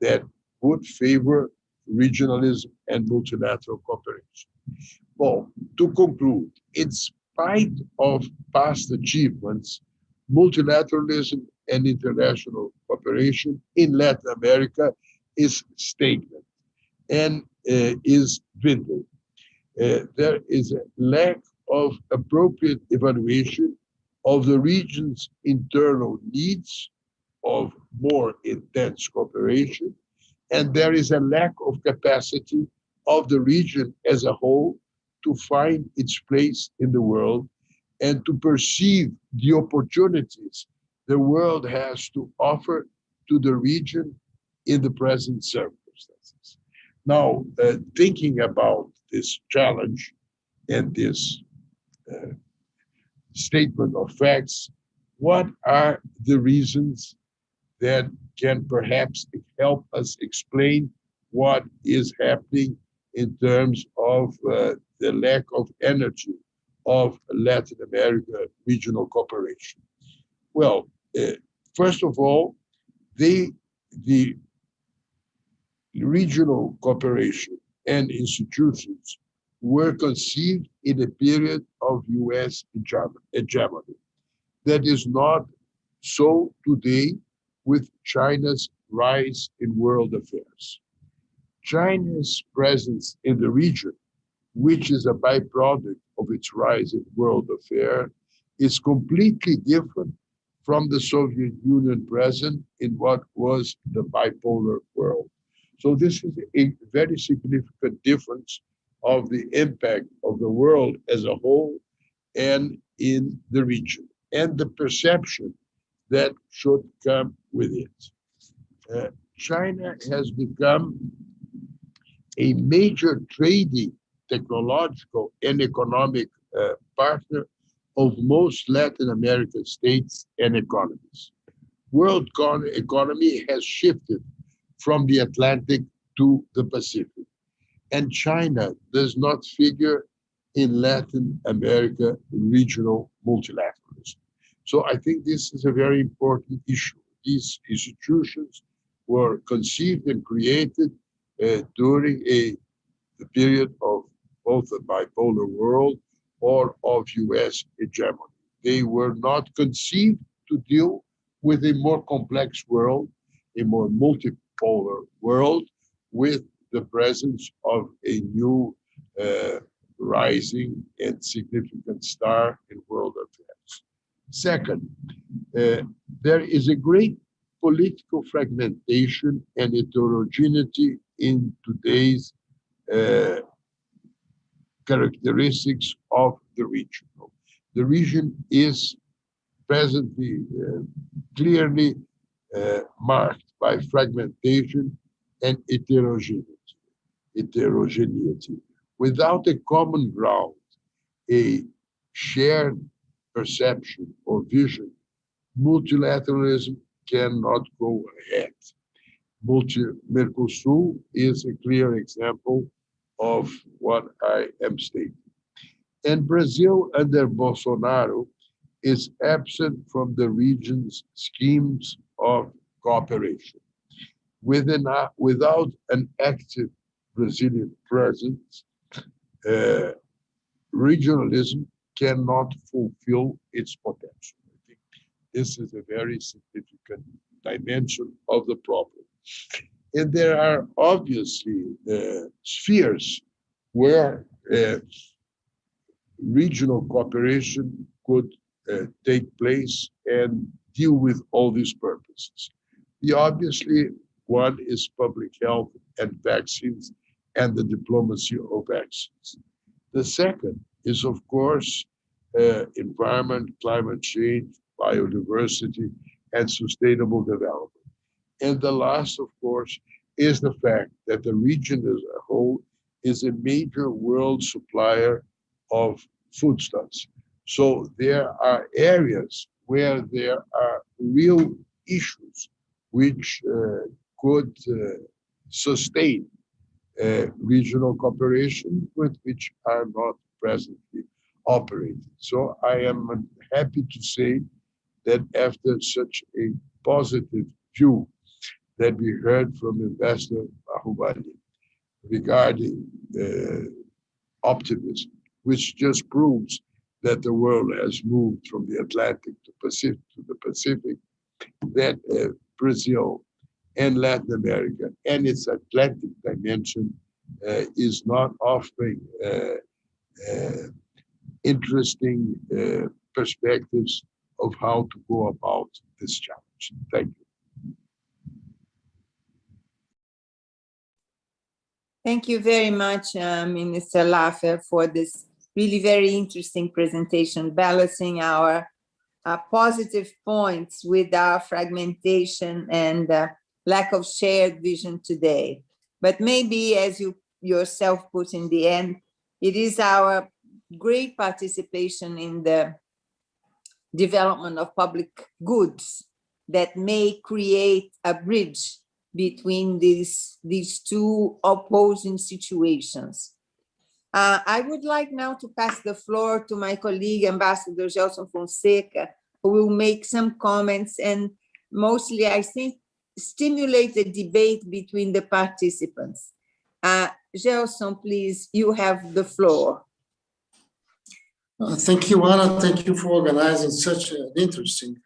that would favor regionalism and multilateral cooperation. Well, to conclude, in spite of past achievements, multilateralism and international cooperation in Latin America is stagnant and is dwindling. There is a lack of appropriate evaluation of the region's internal needs of more intense cooperation, and there is a lack of capacity of the region as a whole to find its place in the world and to perceive the opportunities the world has to offer to the region in the present circumstances. Now, thinking about this challenge and this statement of facts, what are the reasons that can perhaps help us explain what is happening in terms of the lack of energy of Latin America regional cooperation? Well, first of all, the regional cooperation and institutions were conceived in a period of US hegemony. That is not so today with China's rise in world affairs. China's presence in the region, which is a byproduct of its rise in world affairs, is completely different from the Soviet Union present in what was the bipolar world. So this is a very significant difference of the impact of the world as a whole and in the region, and the perception that should come with it. China has become a major trading, technological, and economic partner of most Latin American states and economies. World economy has shifted from the Atlantic to the Pacific, and China does not figure in Latin America regional multilateralism. So I think this is a very important issue. These institutions were conceived and created during the period of both the bipolar world or of US hegemony. They were not conceived to deal with a more complex world, a more multipolar world, with the presence of a new rising and significant star in world affairs. Second, there is a great political fragmentation and heterogeneity in today's characteristics of the region. The region is presently clearly marked by fragmentation and heterogeneity. Without a common ground, a shared perception or vision, multilateralism cannot go ahead. Mercosul is a clear example of what I am stating. And Brazil under Bolsonaro is absent from the region's schemes of cooperation. Without an active Brazilian presence, regionalism cannot fulfill its potential. I think this is a very significant dimension of the problem. And there are obviously spheres where regional cooperation could take place and deal with all these purposes. The obviously one is public health and vaccines and the diplomacy of vaccines. The second is, of course, environment, climate change, biodiversity, and sustainable development. And the last, of course, is the fact that the region as a whole is a major world supplier of foodstuffs. So there are areas where there are real issues which could sustain regional cooperation, with which are not presently operating. So I am happy to say that after such a positive view that we heard from Ambassador Bahubali regarding optimism, which just proves that the world has moved from the Atlantic to the Pacific, that Brazil and Latin America and its Atlantic dimension is not offering interesting perspectives of how to go about this challenge. Thank you. Thank you very much, Minister Laffer, for this really very interesting presentation, balancing our positive points with our fragmentation and lack of shared vision today. But maybe, as you yourself put in the end, it is our great participation in the development of public goods that may create a bridge between these two opposing situations. I would like now to pass the floor to my colleague, Ambassador Gelson Fonseca, who will make some comments and mostly, I think, stimulate a debate between the participants. Gelson, please, you have the floor. Thank you, Anna. Thank you for organizing such an interesting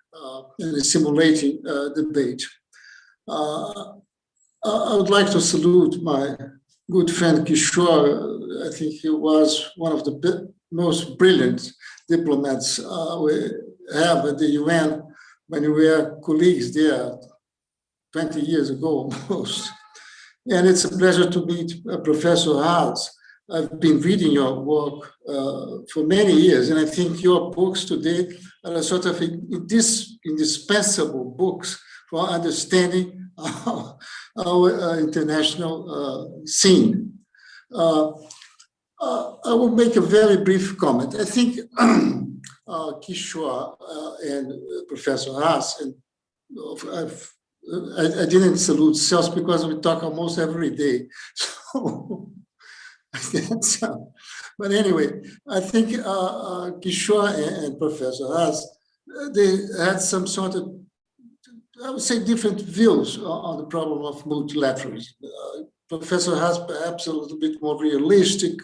and stimulating debate. I would like to salute my good friend Kishore. I think he was one of the most brilliant diplomats we have at the UN when we were colleagues there 20 years ago almost. And it's a pleasure to meet Professor Haas. I've been reading your work for many years, and I think your books today are a sort of indispensable books for understanding our international scene. I will make a very brief comment. I think Kishore and Professor Haas, and I didn't salute Celso because we talk almost every day. So, but anyway, I think Kishore and Professor Haas, they had some sort of, I would say, different views on the problem of multilateralism. Professor Haas perhaps a little bit more realistic,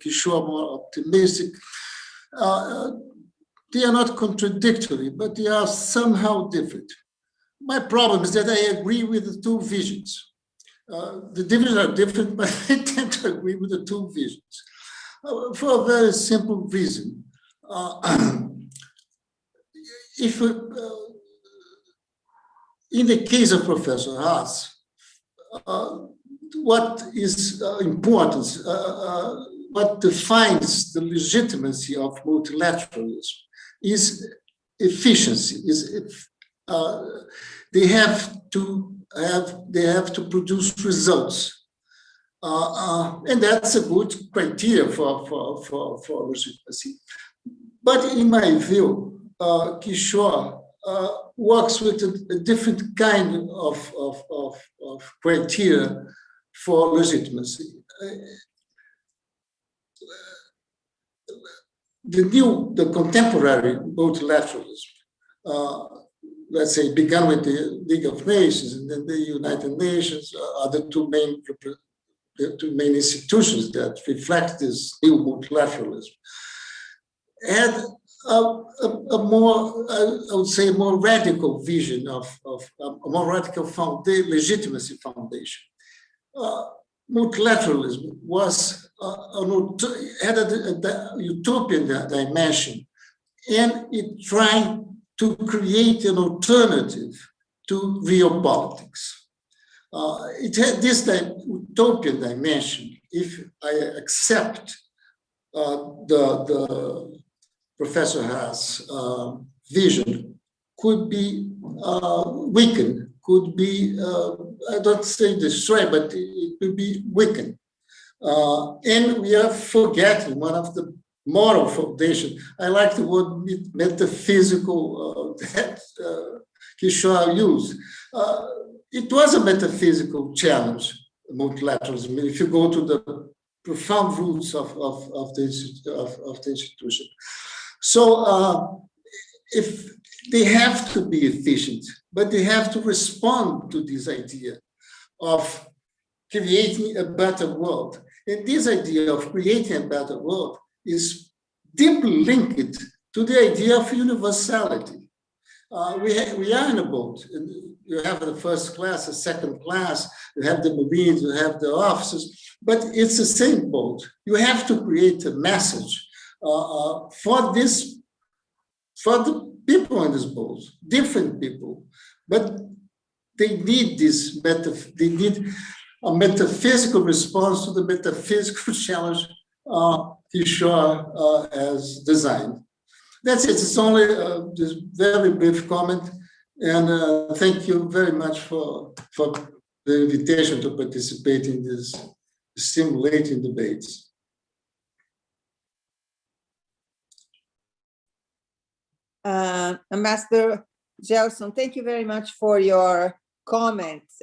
Kishore more optimistic. They are not contradictory, but they are somehow different. My problem is that I agree with the two visions. The divisions are different, but I tend to agree with the two visions for a very simple reason. If in the case of Professor Haas, what is important, what defines the legitimacy of multilateralism is efficiency. They have to they have to produce results. And that's a good criteria for legitimacy. But in my view, Kishore works with a different kind of criteria for legitimacy. The contemporary multilateralism, let's say, began with the League of Nations, and then the United Nations are the two main institutions that reflect this new multilateralism. Had a more, I would say, a more radical vision of a more radical legitimacy foundation. Multilateralism was had a utopian dimension, and it tried to create an alternative to realpolitics. It had this utopian dimension. If I accept the Professor Haas' vision, could be weakened, could be, I don't say destroyed, but it could be weakened. And we are forgetting one of the moral foundation. I like the word metaphysical that Kishore used. It was a metaphysical challenge, multilateralism. If you go to the profound roots of the institution. So if they have to be efficient, but they have to respond to this idea of creating a better world. And this idea of creating a better world is deeply linked to the idea of universality. We are in a boat. You have the first class, the second class, you have the Marines, you have the officers, but it's the same boat. You have to create a message for the people in this boat, different people, but they need they need a metaphysical response to the metaphysical challenge Kishore has designed. That's it. It's only this very brief comment, and thank you very much for the invitation to participate in this stimulating debates. Ambassador Gelson, thank you very much for your comments,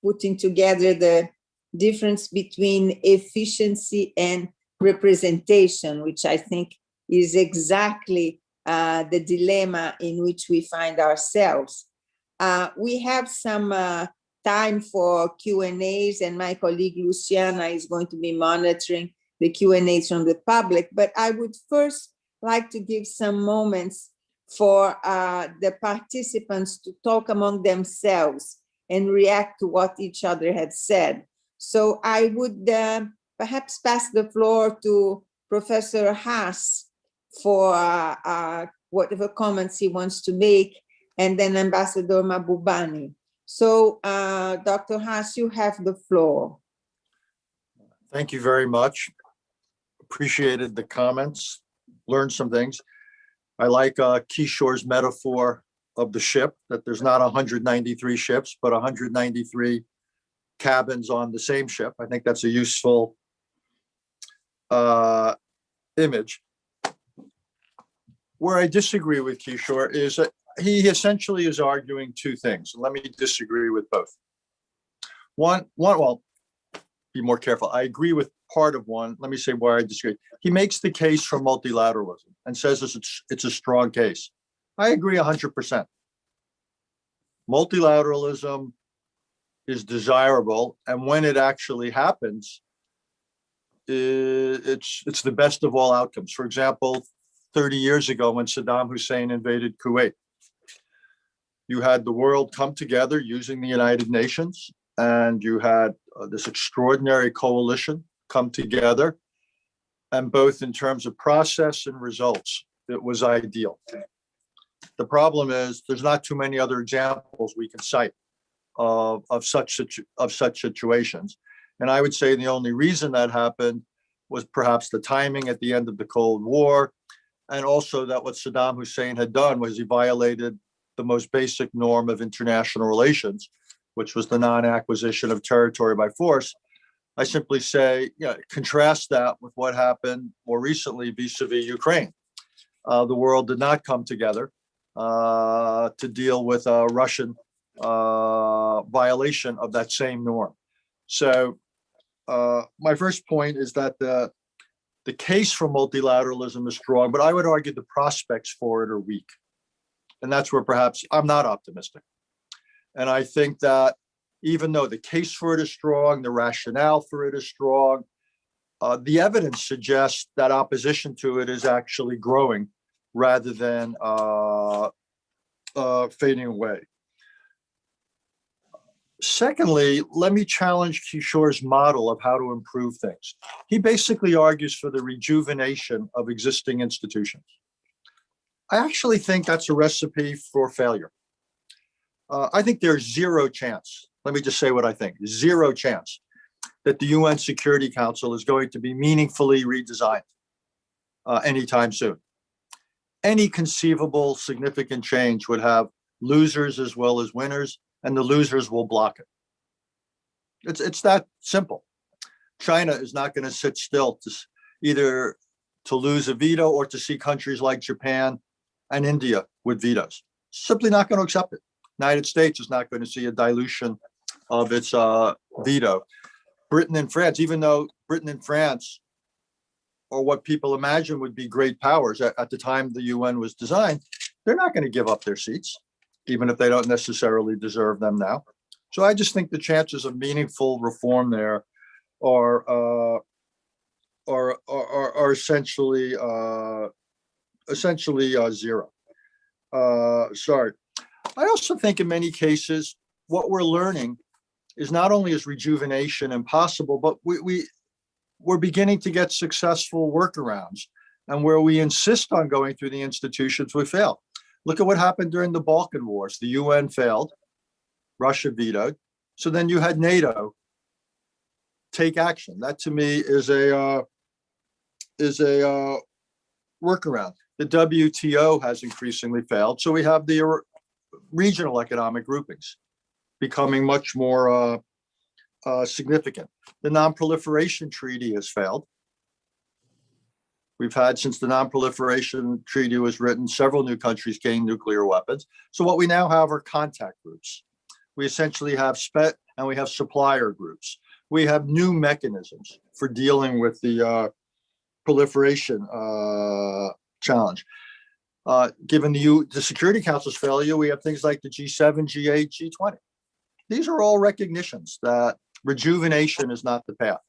putting together the difference between efficiency and representation, which I think is exactly the dilemma in which we find ourselves. We have some time for Q&As, and my colleague Luciana is going to be monitoring the Q&As from the public, but I would first like to give some moments for the participants to talk among themselves and react to what each other had said. So I would perhaps pass the floor to Professor Haas for whatever comments he wants to make, and then Ambassador Mahbubani. So Dr. Haas, you have the floor. Thank you very much. Appreciated the comments, learned some things. I like Kishore's metaphor of the ship, that there's not 193 ships, but 193 cabins on the same ship. I think that's a useful image. Where I disagree with Kishore is that he essentially is arguing two things. Let me disagree with both. One, well, be more careful. I agree with part of one. Let me say where I disagree. He makes the case for multilateralism and says it's a strong case. I agree 100%. Multilateralism is desirable, and when it actually happens, it's the best of all outcomes. For example, 30 years ago when Saddam Hussein invaded Kuwait, you had the world come together using the United Nations, and you had this extraordinary coalition come together, and both in terms of process and results, it was ideal. The problem is there's not too many other examples we can cite of such situations. And I would say the only reason that happened was perhaps the timing at the end of the Cold War, and also that what Saddam Hussein had done was he violated the most basic norm of international relations, which was the non-acquisition of territory by force, I simply say, contrast that with what happened more recently vis-a-vis Ukraine. The world did not come together to deal with a Russian violation of that same norm. So my first point is that the case for multilateralism is strong, but I would argue the prospects for it are weak. And that's where perhaps I'm not optimistic. And I think that even though the case for it is strong, the rationale for it is strong, the evidence suggests that opposition to it is actually growing rather than fading away. Secondly, let me challenge Kishore's model of how to improve things. He basically argues for the rejuvenation of existing institutions. I actually think that's a recipe for failure. I think there's zero chance, let me just say what I think, zero chance that the UN Security Council is going to be meaningfully redesigned anytime soon. Any conceivable significant change would have losers as well as winners, and the losers will block it. It's that simple. China is not going to sit still to either to lose a veto or to see countries like Japan and India with vetoes. Simply not going to accept it. United States is not going to see a dilution of its veto. Britain and France, even though Britain and France or what people imagine would be great powers at the time the UN was designed, they're not going to give up their seats, even if they don't necessarily deserve them now. So I just think the chances of meaningful reform there are essentially zero. Sorry. I also think in many cases, what we're learning is not only is rejuvenation impossible, but we're beginning to get successful workarounds. And where we insist on going through the institutions, we fail. Look at what happened during the Balkan Wars. The UN failed, Russia vetoed. So then you had NATO take action. That to me is a workaround. The WTO has increasingly failed. So we have the regional economic groupings becoming much more significant. The Non-Proliferation Treaty has failed. We've had, since the Non-Proliferation Treaty was written, several new countries gain nuclear weapons. So what we now have are contact groups. We essentially have and we have supplier groups. We have new mechanisms for dealing with the proliferation challenge. Given the Security Council's failure, we have things like the G7, G8, G20. These are all recognitions that rejuvenation is not the path.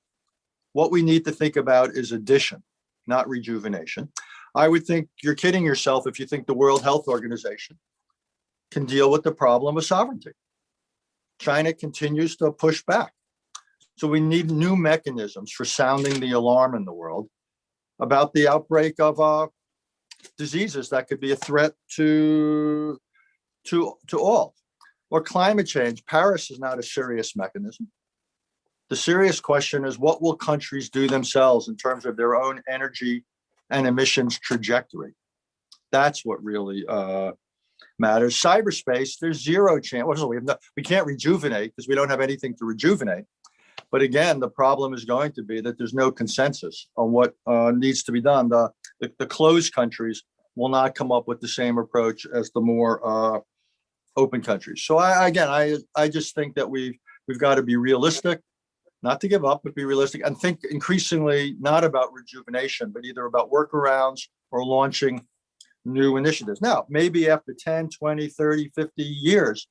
What we need to think about is addition, not rejuvenation. I would think you're kidding yourself if you think the World Health Organization can deal with the problem of sovereignty. China continues to push back. So we need new mechanisms for sounding the alarm in the world about the outbreak of diseases that could be a threat to all. Or climate change. Paris is not a serious mechanism. The serious question is, what will countries do themselves in terms of their own energy and emissions trajectory? That's what really matters. Cyberspace, there's zero chance. Well, we can't rejuvenate because we don't have anything to rejuvenate. But again, the problem is going to be that there's no consensus on what needs to be done. The closed countries will not come up with the same approach as the more open countries. So I just think that we've got to be realistic, not to give up, but be realistic and think increasingly not about rejuvenation, but either about workarounds or launching new initiatives. Now, maybe after 10, 20, 30, 50 years,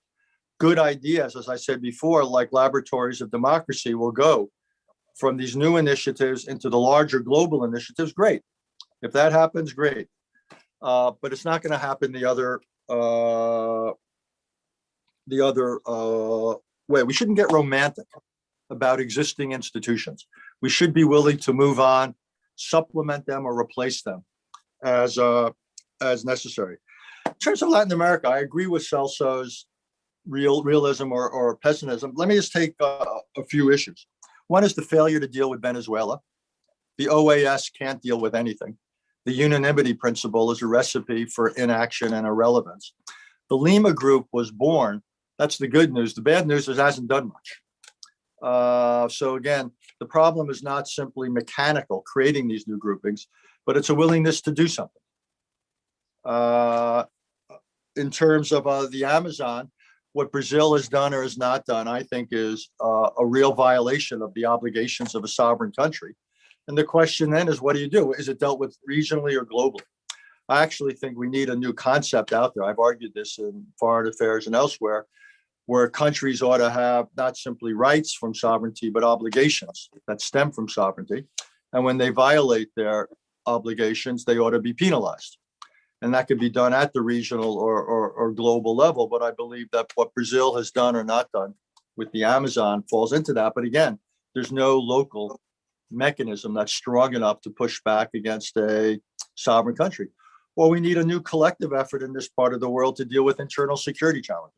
good ideas, as I said before, like laboratories of democracy will go from these new initiatives into the larger global initiatives. Great. If that happens, great. But it's not going to happen the other way. We shouldn't get romantic about existing institutions. We should be willing to move on, supplement them, or replace them as necessary. In terms of Latin America, I agree with Celso's realism or pessimism. Let me just take a few issues. One is the failure to deal with Venezuela. The OAS can't deal with anything. The unanimity principle is a recipe for inaction and irrelevance. The Lima Group was born. That's the good news. The bad news is it hasn't done much. So again, the problem is not simply mechanical, creating these new groupings, but it's a willingness to do something. In terms of the Amazon, what Brazil has done or has not done, I think, is a real violation of the obligations of a sovereign country. And the question then is, what do you do? Is it dealt with regionally or globally? I actually think we need a new concept out there. I've argued this in foreign affairs and elsewhere, where countries ought to have not simply rights from sovereignty, but obligations that stem from sovereignty. And when they violate their obligations, they ought to be penalized. And that could be done at the regional or global level. But I believe that what Brazil has done or not done with the Amazon falls into that. But again, there's no local mechanism that's strong enough to push back against a sovereign country. Or we need a new collective effort in this part of the world to deal with internal security challenges.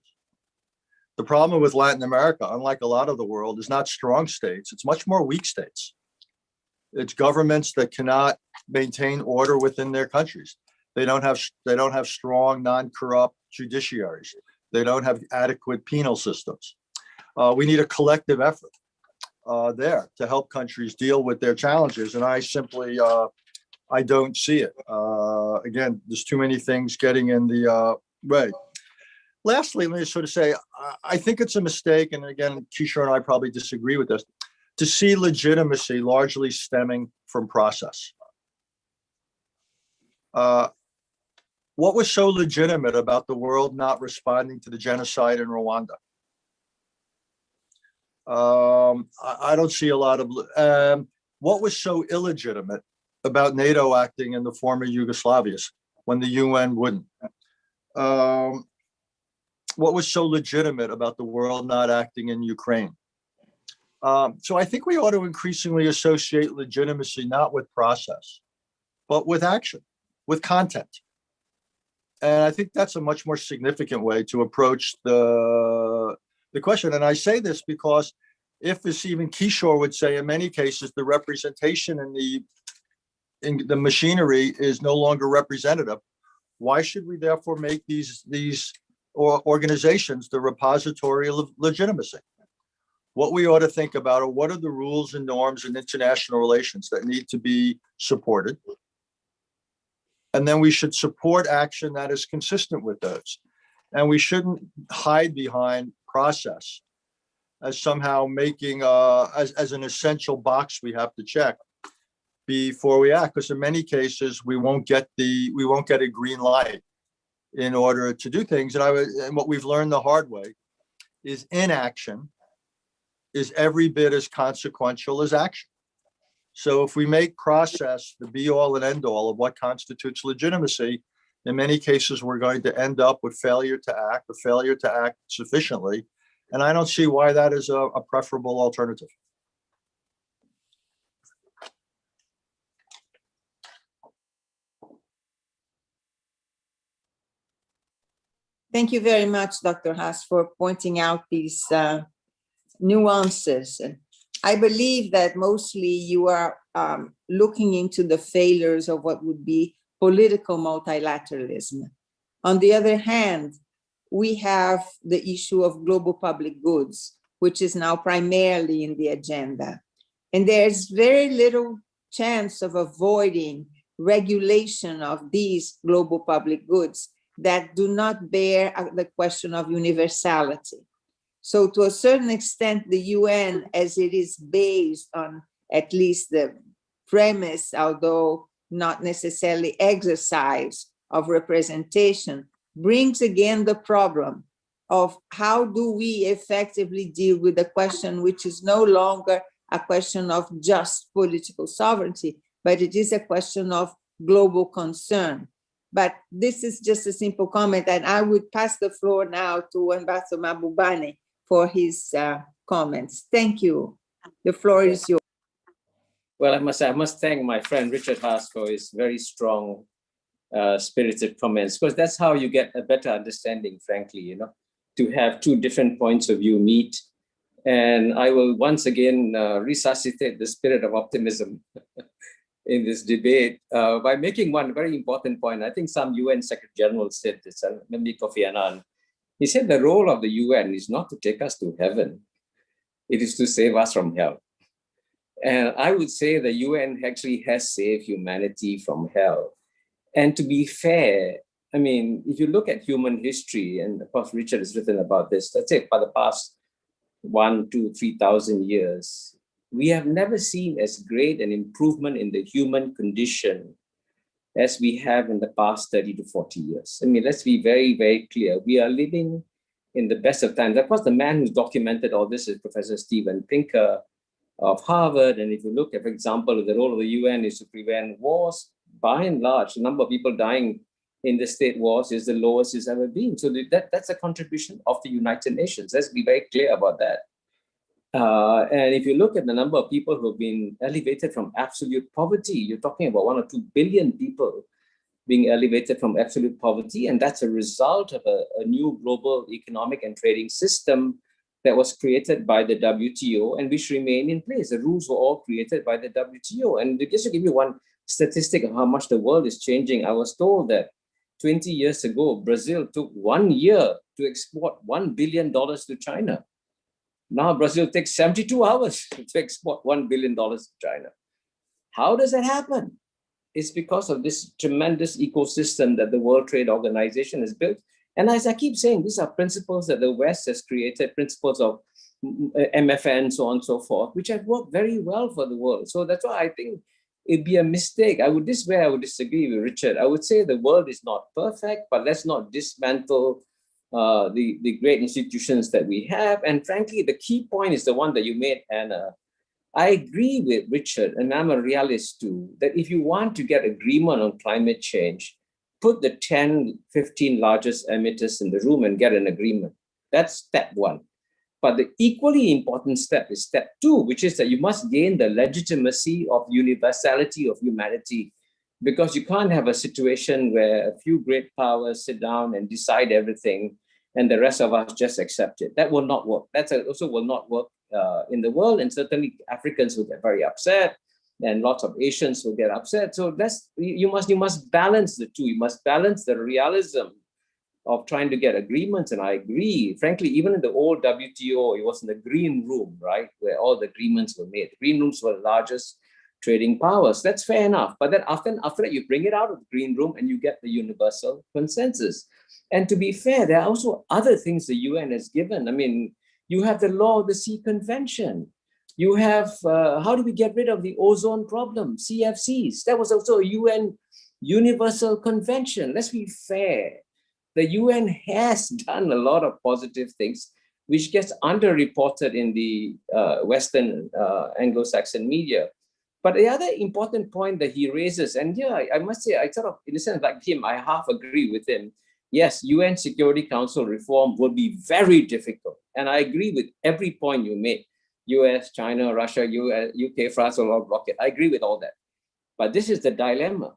The problem with Latin America, unlike a lot of the world, is not strong states. It's much more weak states. It's governments that cannot maintain order within their countries. They don't have strong, non-corrupt judiciaries. They don't have adequate penal systems. We need a collective effort there to help countries deal with their challenges. And I simply, I don't see it. Again, there's too many things getting in the way. Lastly, let me sort of say, I think it's a mistake, and again, Kishore and I probably disagree with this, to see legitimacy largely stemming from process. What was so legitimate about the world not responding to the genocide in Rwanda? I don't see a lot of, what was so illegitimate about NATO acting in the former Yugoslavias when the UN wouldn't? What was so legitimate about the world not acting in Ukraine? So I think we ought to increasingly associate legitimacy not with process, but with action, with content. And I think that's a much more significant way to approach the question. And I say this because if, as even Kishore would say, in many cases, the representation in the machinery is no longer representative, why should we therefore make these organizations the repository of legitimacy? What we ought to think about are what are the rules and norms in international relations that need to be supported. And then we should support action that is consistent with those. And we shouldn't hide behind process as somehow making as an essential box we have to check before we act. Because in many cases we won't get a green light in order to do things. And what we've learned the hard way is inaction is every bit as consequential as action. So if we make process the be all and end all of what constitutes legitimacy, in many cases, we're going to end up with failure to act sufficiently. And I don't see why that is a preferable alternative. Thank you very much, Dr. Haas, for pointing out these nuances. I believe that mostly you are looking into the failures of what would be political multilateralism. On the other hand, we have the issue of global public goods, which is now primarily in the agenda. And there's very little chance of avoiding regulation of these global public goods that do not bear the question of universality. So to a certain extent, the UN, as it is based on at least the premise, although not necessarily exercise of representation, brings again the problem of how do we effectively deal with a question which is no longer a question of just political sovereignty, but it is a question of global concern. But this is just a simple comment, and I would pass the floor now to Ambassador Mabubane for his comments. Thank you. The floor is yours. Well, I must thank my friend Richard Haas for his very strong, spirited comments, because that's how you get a better understanding, frankly, to have two different points of view meet. And I will once again resuscitate the spirit of optimism in this debate by making one very important point. I think some UN Secretary General said this, maybe Kofi Annan. He said the role of the UN is not to take us to heaven. It is to save us from hell. And I would say the UN actually has saved humanity from hell. And to be fair, I mean, if you look at human history, and of course, Richard has written about this, let's say for the past 1, 2, 3,000 years, we have never seen as great an improvement in the human condition as we have in the past 30 to 40 years. I mean, let's be very, very clear. We are living in the best of times. Of course, the man who's documented all this is Professor Steven Pinker of Harvard. And if you look at, for example, the role of the UN is to prevent wars, by and large, the number of people dying in the state wars is the lowest it's ever been. So that's a contribution of the United Nations. Let's be very clear about that. And if you look at the number of people who have been elevated from absolute poverty, you're talking about 1 or 2 billion people being elevated from absolute poverty. And that's a result of a new global economic and trading system that was created by the WTO and which remain in place. The rules were all created by the WTO. And just to give you one statistic of how much the world is changing, I was told that 20 years ago, Brazil took 1 year to export $1 billion to China. Now Brazil takes 72 hours to export $1 billion to China. How does that happen? It's because of this tremendous ecosystem that the World Trade Organization has built. And as I keep saying, these are principles that the West has created, principles of MFN, so on and so forth, which have worked very well for the world. So that's why I think it'd be a mistake. I would disagree with Richard. I would say the world is not perfect, but let's not dismantle the great institutions that we have. And frankly, the key point is the one that you made, Anna. I agree with Richard, and I'm a realist too, that if you want to get agreement on climate change, put the 10, 15 largest emitters in the room and get an agreement. That's step one. But the equally important step is step two, which is that you must gain the legitimacy of universality of humanity, because you can't have a situation where a few great powers sit down and decide everything and the rest of us just accept it. That will not work. That also will not work in the world. And certainly Africans will get very upset and lots of Asians will get upset. So that's, you must balance the two. You must balance the realism of trying to get agreements. And I agree, frankly, even in the old WTO, it was in the green room, right, where all the agreements were made. The green rooms were the largest trading powers. That's fair enough. But then after that, you bring it out of the green room and you get the universal consensus. And to be fair, there are also other things the UN has given. I mean, you have the Law of the Sea Convention. You have, how do we get rid of the ozone problem, CFCs? That was also a UN Universal Convention. Let's be fair. The UN has done a lot of positive things, which gets underreported in the Western Anglo-Saxon media. But the other important point that he raises, and yeah, I must say, I sort of, in a sense, like him, I half agree with him. Yes, UN Security Council reform will be very difficult. And I agree with every point you made. US, China, Russia, UK, France will all block it. I agree with all that. But this is the dilemma.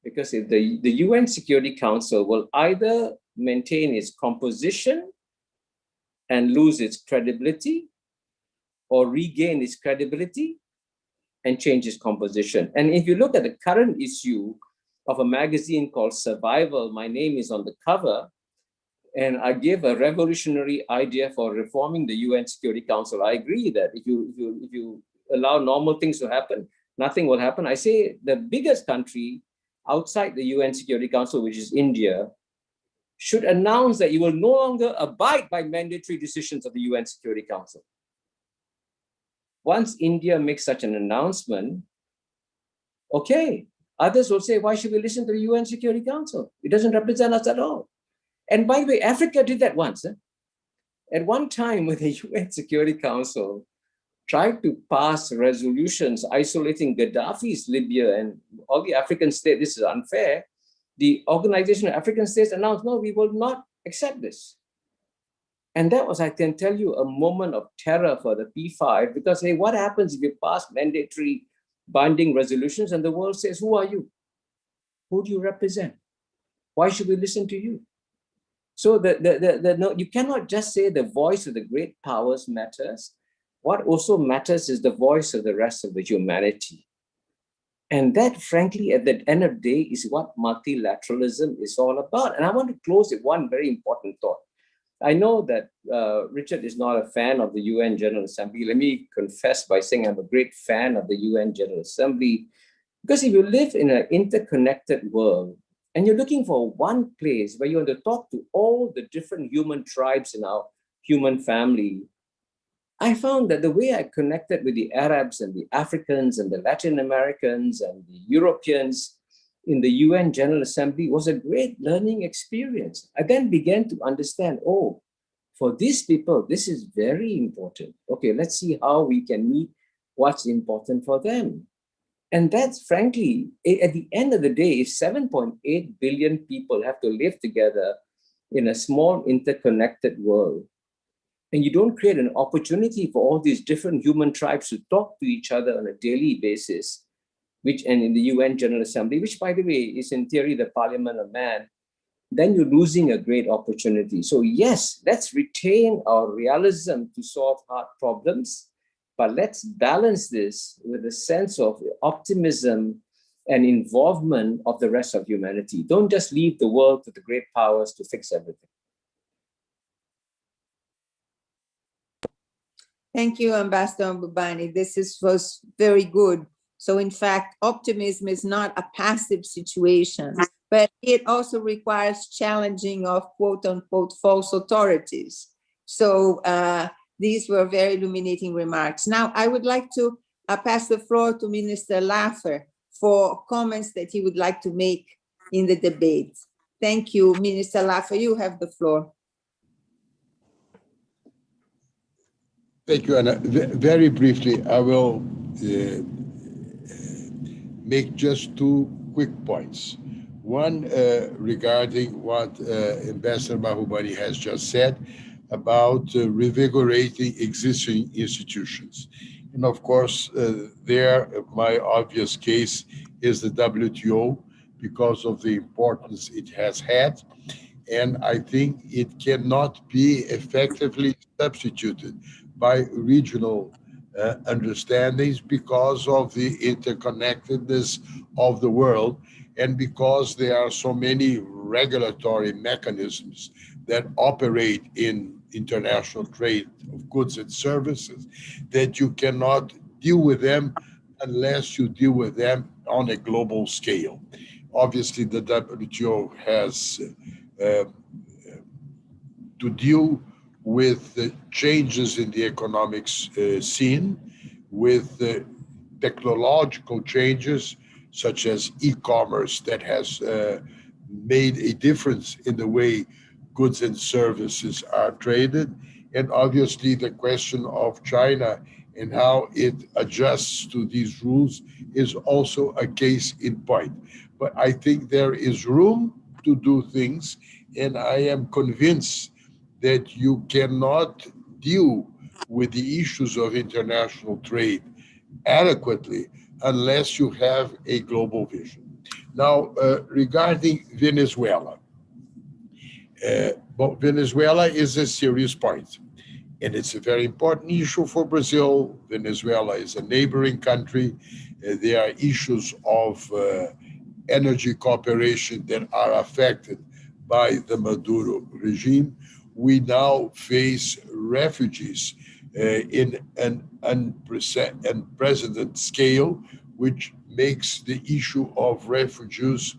Because if the UN Security Council will either maintain its composition and lose its credibility, or regain its credibility and change its composition. And if you look at the current issue of a magazine called Survival, my name is on the cover, and I gave a revolutionary idea for reforming the UN Security Council. I agree that if you allow normal things to happen, nothing will happen. I say the biggest country outside the UN Security Council, which is India, should announce that it will no longer abide by mandatory decisions of the UN Security Council. Once India makes such an announcement, okay, others will say, why should we listen to the UN Security Council? It doesn't represent us at all. And by the way, Africa did that once. At one time when the UN Security Council tried to pass resolutions isolating Gaddafi's Libya and all the African states, this is unfair, the Organization of African States announced, no, we will not accept this. And that was, I can tell you, a moment of terror for the P5, because, hey, what happens if you pass mandatory binding resolutions and the world says, who are you? Who do you represent? Why should we listen to you? So no, you cannot just say the voice of the great powers matters. What also matters is the voice of the rest of the humanity. And that, frankly, at the end of the day, is what multilateralism is all about. And I want to close with one very important thought. I know that Richard is not a fan of the UN General Assembly. Let me confess by saying I'm a great fan of the UN General Assembly, because if you live in an interconnected world and you're looking for one place where you want to talk to all the different human tribes in our human family, I found that the way I connected with the Arabs and the Africans and the Latin Americans and the Europeans in the UN General Assembly was a great learning experience. I then began to understand, oh, for these people, this is very important. Okay, let's see how we can meet what's important for them. And that's frankly, at the end of the day, if 7.8 billion people have to live together in a small interconnected world, and you don't create an opportunity for all these different human tribes to talk to each other on a daily basis, and in the UN General Assembly, which by the way is in theory the parliament of man, then you're losing a great opportunity. So yes, let's retain our realism to solve hard problems, but let's balance this with a sense of optimism and involvement of the rest of humanity. Don't just leave the world to the great powers to fix everything. Thank you, Ambassador Mbubani. This was very good. So in fact, optimism is not a passive situation, but it also requires challenging of quote unquote false authorities. So these were very illuminating remarks. Now, I would like to pass the floor to Minister Laffer for comments that he would like to make in the debate. Thank you, Minister Laffer. You have the floor. Thank you, Anna. Very briefly, I will make just two quick points. One, regarding what Ambassador Mahbubani has just said about revigorating existing institutions. And of course, my obvious case is the WTO because of the importance it has had. And I think it cannot be effectively substituted by regional understandings because of the interconnectedness of the world and because there are so many regulatory mechanisms that operate in international trade of goods and services that you cannot deal with them unless you deal with them on a global scale. Obviously, the WTO has to deal with the changes in the economics scene, with the technological changes such as e-commerce that has made a difference in the way goods and services are traded, and obviously the question of China and how it adjusts to these rules is also a case in point. But I think there is room to do things, and I am convinced that you cannot deal with the issues of international trade adequately unless you have a global vision. Now, regarding Venezuela, Venezuela is a serious point, and it's a very important issue for Brazil. Venezuela is a neighboring country. There are issues of energy cooperation that are affected by the Maduro regime. We now face refugees in an unprecedented scale, which makes the issue of refugees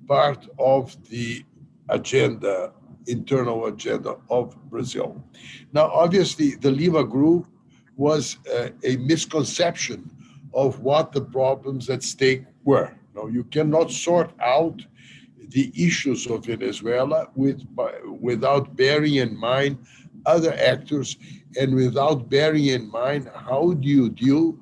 part of the agenda, internal agenda of Brazil. Now, obviously, the Lima Group was a misconception of what the problems at stake were. Now, you cannot sort out the issues of Venezuela without bearing in mind other actors and without bearing in mind how do you deal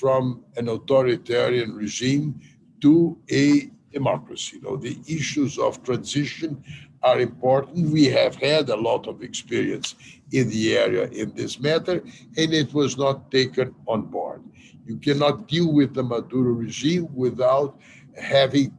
from an authoritarian regime to a democracy. The issues of transition are important. We have had a lot of experience in the area in this matter, and it was not taken on board. You cannot deal with the Maduro regime without having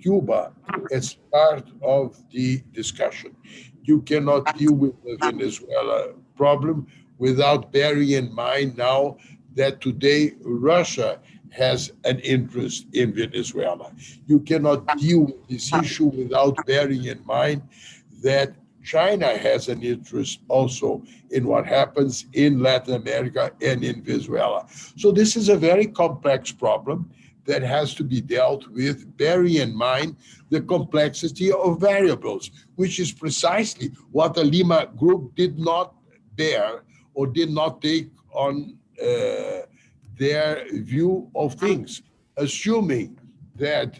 Cuba as part of the discussion. You cannot deal with the Venezuela problem without bearing in mind now that today Russia has an interest in Venezuela. You cannot deal with this issue without bearing in mind that China has an interest also in what happens in Latin America and in Venezuela. So this is a very complex problem that has to be dealt with, bearing in mind the complexity of variables, which is precisely what the Lima group did not bear or did not take on their view of things, assuming that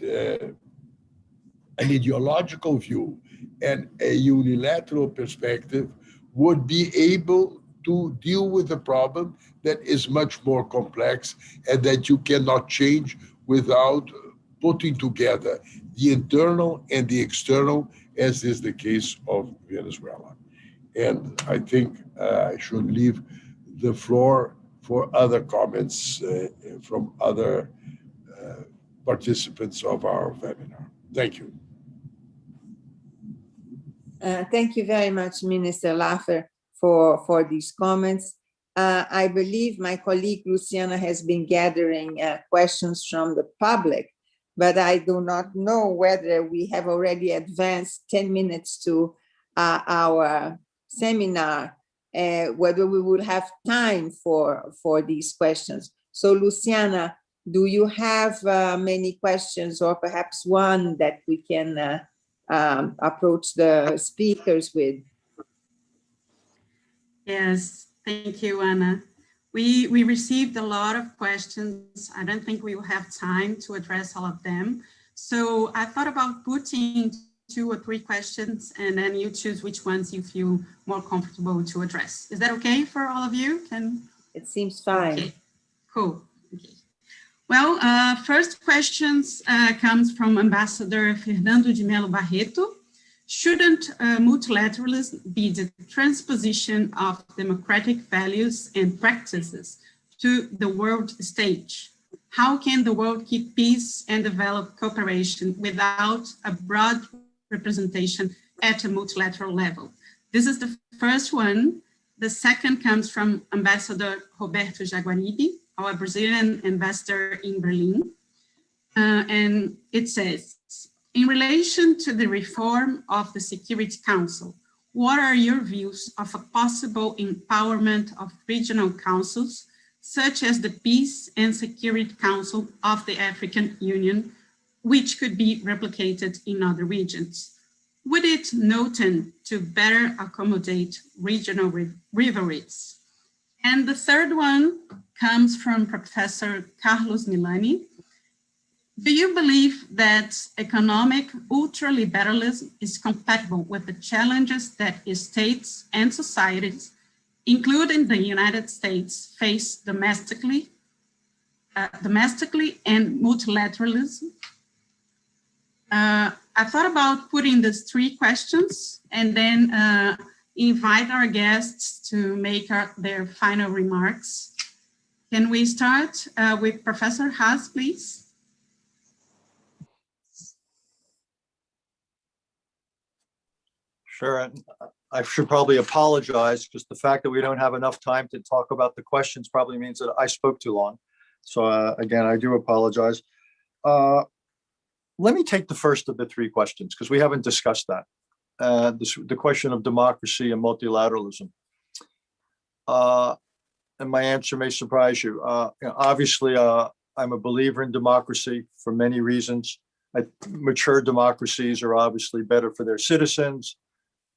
an ideological view and a unilateral perspective would be able to deal with a problem that is much more complex and that you cannot change without putting together the internal and the external, as is the case of Venezuela. And I think I should leave the floor for other comments from other participants of our webinar. Thank you. Thank you very much, Minister Laffer, for these comments. I believe my colleague Luciana has been gathering questions from the public, but I do not know whether we have already advanced 10 minutes to our seminar, whether we will have time for these questions. So Luciana, do you have many questions or perhaps one that we can approach the speakers with? Yes, thank you, Anna. We received a lot of questions. I don't think we will have time to address all of them. So I thought about putting 2 or 3 questions and then you choose which ones you feel more comfortable to address. Is that okay for all of you? It seems fine. Okay, cool. Okay. Well, first questions comes from Ambassador Fernando de Melo Barreto. Shouldn't multilateralism be the transposition of democratic values and practices to the world stage? How can the world keep peace and develop cooperation without a broad representation at a multilateral level? This is the first one. The second comes from Ambassador Roberto Jaguaribe, our Brazilian ambassador in Berlin. And it says, in relation to the reform of the Security Council, what are your views of a possible empowerment of regional councils, such as the Peace and Security Council of the African Union, which could be replicated in other regions? Would it not tend to better accommodate regional rivalries? And the third one comes from Professor Carlos Milani. Do you believe that economic ultraliberalism is compatible with the challenges that states and societies, including the United States, face domestically and multilateralism? I thought about putting these 3 questions and then invite our guests to make their final remarks. Can we start with Professor Haas, please? Sure. And I should probably apologize because the fact that we don't have enough time to talk about the questions probably means that I spoke too long. So again, I do apologize. Let me take the first of the 3 questions because we haven't discussed that. The question of democracy and multilateralism. And my answer may surprise you. Obviously, I'm a believer in democracy for many reasons. Mature democracies are obviously better for their citizens.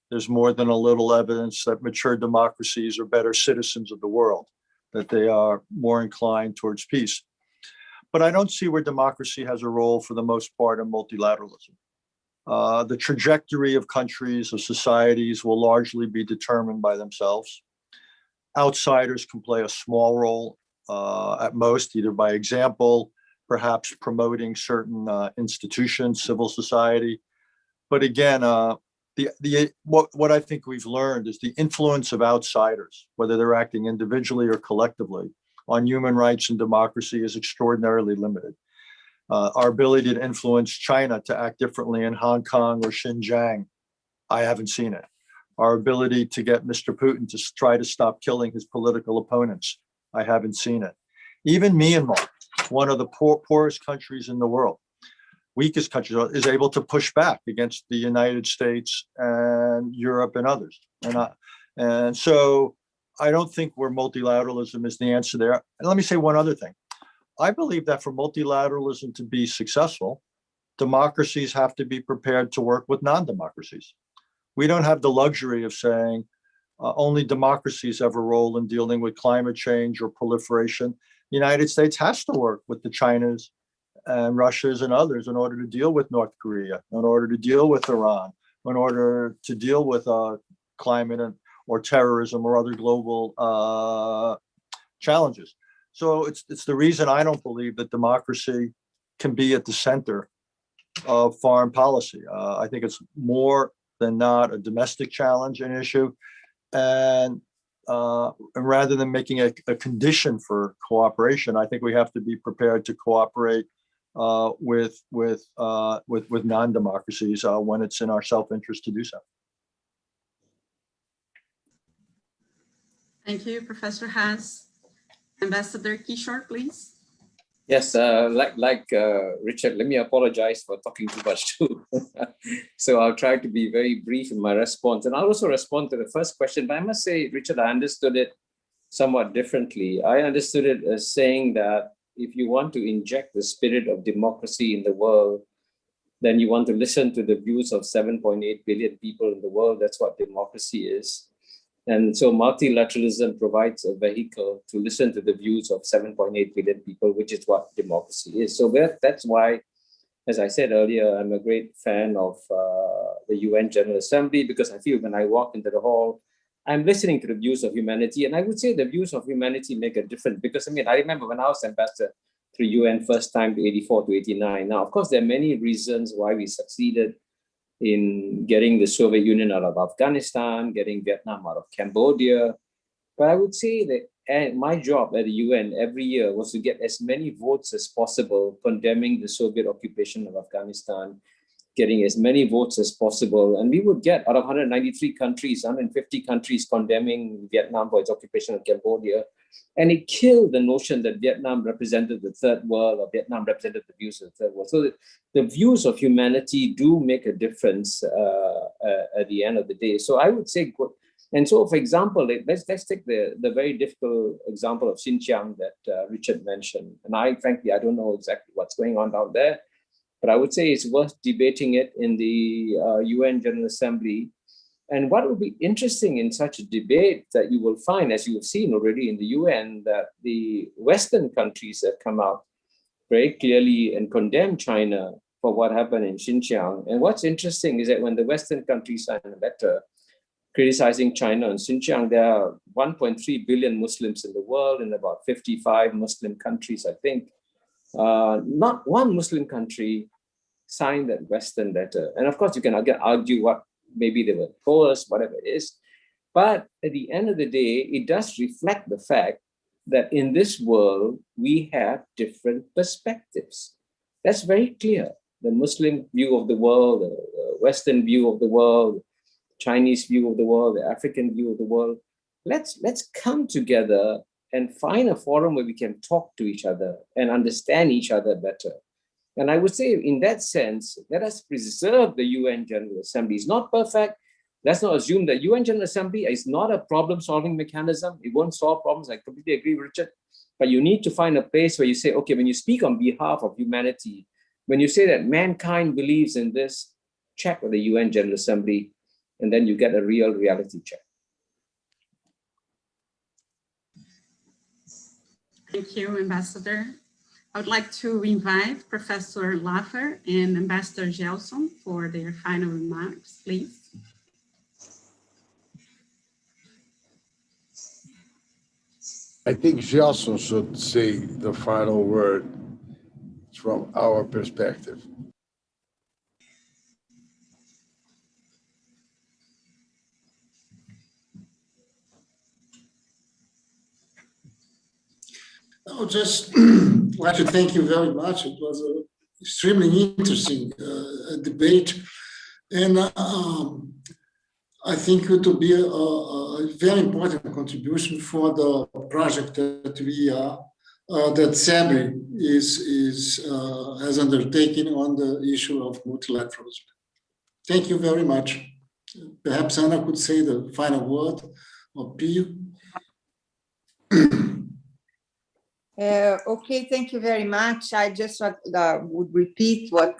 There's more than a little evidence that mature democracies are better citizens of the world, that they are more inclined towards peace. But I don't see where democracy has a role for the most part in multilateralism. The trajectory of countries, of societies will largely be determined by themselves. Outsiders can play a small role at most, either by example, perhaps promoting certain institutions, civil society. But again, what I think we've learned is the influence of outsiders, whether they're acting individually or collectively, on human rights and democracy is extraordinarily limited. Our ability to influence China to act differently in Hong Kong or Xinjiang, I haven't seen it. Our ability to get Mr. Putin to try to stop killing his political opponents, I haven't seen it. Even Myanmar, one of the poorest countries in the world, weakest countries, is able to push back against the United States and Europe and others. And so I don't think where multilateralism is the answer there. And let me say one other thing. I believe that for multilateralism to be successful, democracies have to be prepared to work with non-democracies. We don't have the luxury of saying only democracies have a role in dealing with climate change or proliferation. The United States has to work with the Chinas and Russias and others in order to deal with North Korea, in order to deal with Iran, in order to deal with climate or terrorism or other global challenges. So it's the reason I don't believe that democracy can be at the center of foreign policy. I think it's more than not a domestic challenge and issue. And rather than making a condition for cooperation, I think we have to be prepared to cooperate with non-democracies when it's in our self-interest to do so. Thank you, Professor Haas. Ambassador Kishore, please. Yes, like Richard, let me apologize for talking too much too. So I'll try to be very brief in my response. And I'll also respond to the first question, but I must say, Richard, I understood it somewhat differently. I understood it as saying that if you want to inject the spirit of democracy in the world, then you want to listen to the views of 7.8 billion people in the world. That's what democracy is. And so multilateralism provides a vehicle to listen to the views of 7.8 billion people, which is what democracy is. So that's why, as I said earlier, I'm a great fan of the UN General Assembly, because I feel when I walk into the hall, I'm listening to the views of humanity. And I would say the views of humanity make a difference, because I remember when I was ambassador to UN first time to 84 to 89. Now, of course, there are many reasons why we succeeded in getting the Soviet Union out of Afghanistan, getting Vietnam out of Cambodia. But I would say that my job at the UN every year was to get as many votes as possible condemning the Soviet occupation of Afghanistan, getting as many votes as possible. And we would get, out of 193 countries, 150 countries condemning Vietnam for its occupation of Cambodia. And it killed the notion that Vietnam represented the third world, or Vietnam represented the views of the third world. So the views of humanity do make a difference at the end of the day. So I would say, and so for example, let's take the very difficult example of Xinjiang that Richard mentioned. And frankly, I don't know exactly what's going on down there, but I would say it's worth debating it in the UN General Assembly. And what would be interesting in such a debate that you will find, as you have seen already in the UN, that the Western countries have come out very clearly and condemned China for what happened in Xinjiang. And what's interesting is that when the Western countries signed a letter criticizing China and Xinjiang, there are 1.3 billion Muslims in the world, in about 55 Muslim countries, I think. Not one Muslim country signed that Western letter. And of course, you can argue what maybe they were opposed, whatever it is. But at the end of the day, it does reflect the fact that in this world, we have different perspectives. That's very clear. The Muslim view of the world, the Western view of the world, Chinese view of the world, the African view of the world. Let's come together and find a forum where we can talk to each other and understand each other better. And I would say, in that sense, let us preserve the UN General Assembly. It's not perfect. Let's not assume that UN General Assembly is not a problem-solving mechanism. It won't solve problems. I completely agree, Richard. But you need to find a place where you say, okay, when you speak on behalf of humanity, when you say that mankind believes in this, check with the UN General Assembly, and then you get a real reality check. Thank you, Ambassador. I would like to invite Professor Laffer and Ambassador Gelson for their final remarks, please. I think Gelson should say the final word from our perspective. I would just like to thank you very much. It was an extremely interesting debate. And I think it will be a very important contribution for the project that we are that CEBRI has undertaken on the issue of multilateralism. Thank you very much. Perhaps Ana could say the final word, or Pio. Okay, thank you very much. I just would repeat what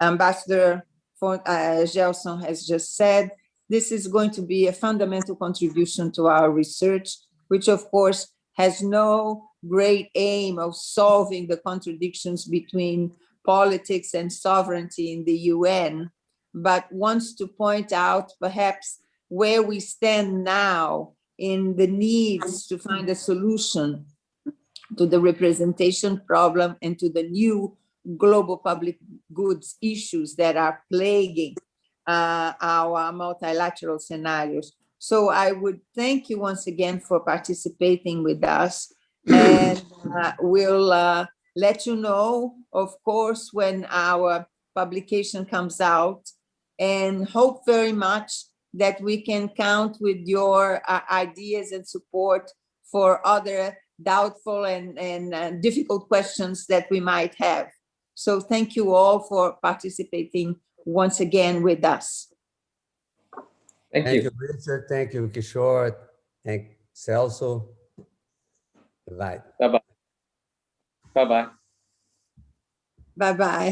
Ambassador Gelson has just said. This is going to be a fundamental contribution to our research, which of course has no great aim of solving the contradictions between politics and sovereignty in the UN, but wants to point out perhaps where we stand now in the needs to find a solution to the representation problem and to the new global public goods issues that are plaguing our multilateral scenarios. So I would thank you once again for participating with us, and we'll let you know, of course, when our publication comes out, and hope very much that we can count with your ideas and support for other doubtful and difficult questions that we might have. So thank you all for participating once again with us. Thank Thank you. you, Richard. Thank you, Kishore. Thank Celso. Bye. Bye-bye. Bye-bye. Bye-bye.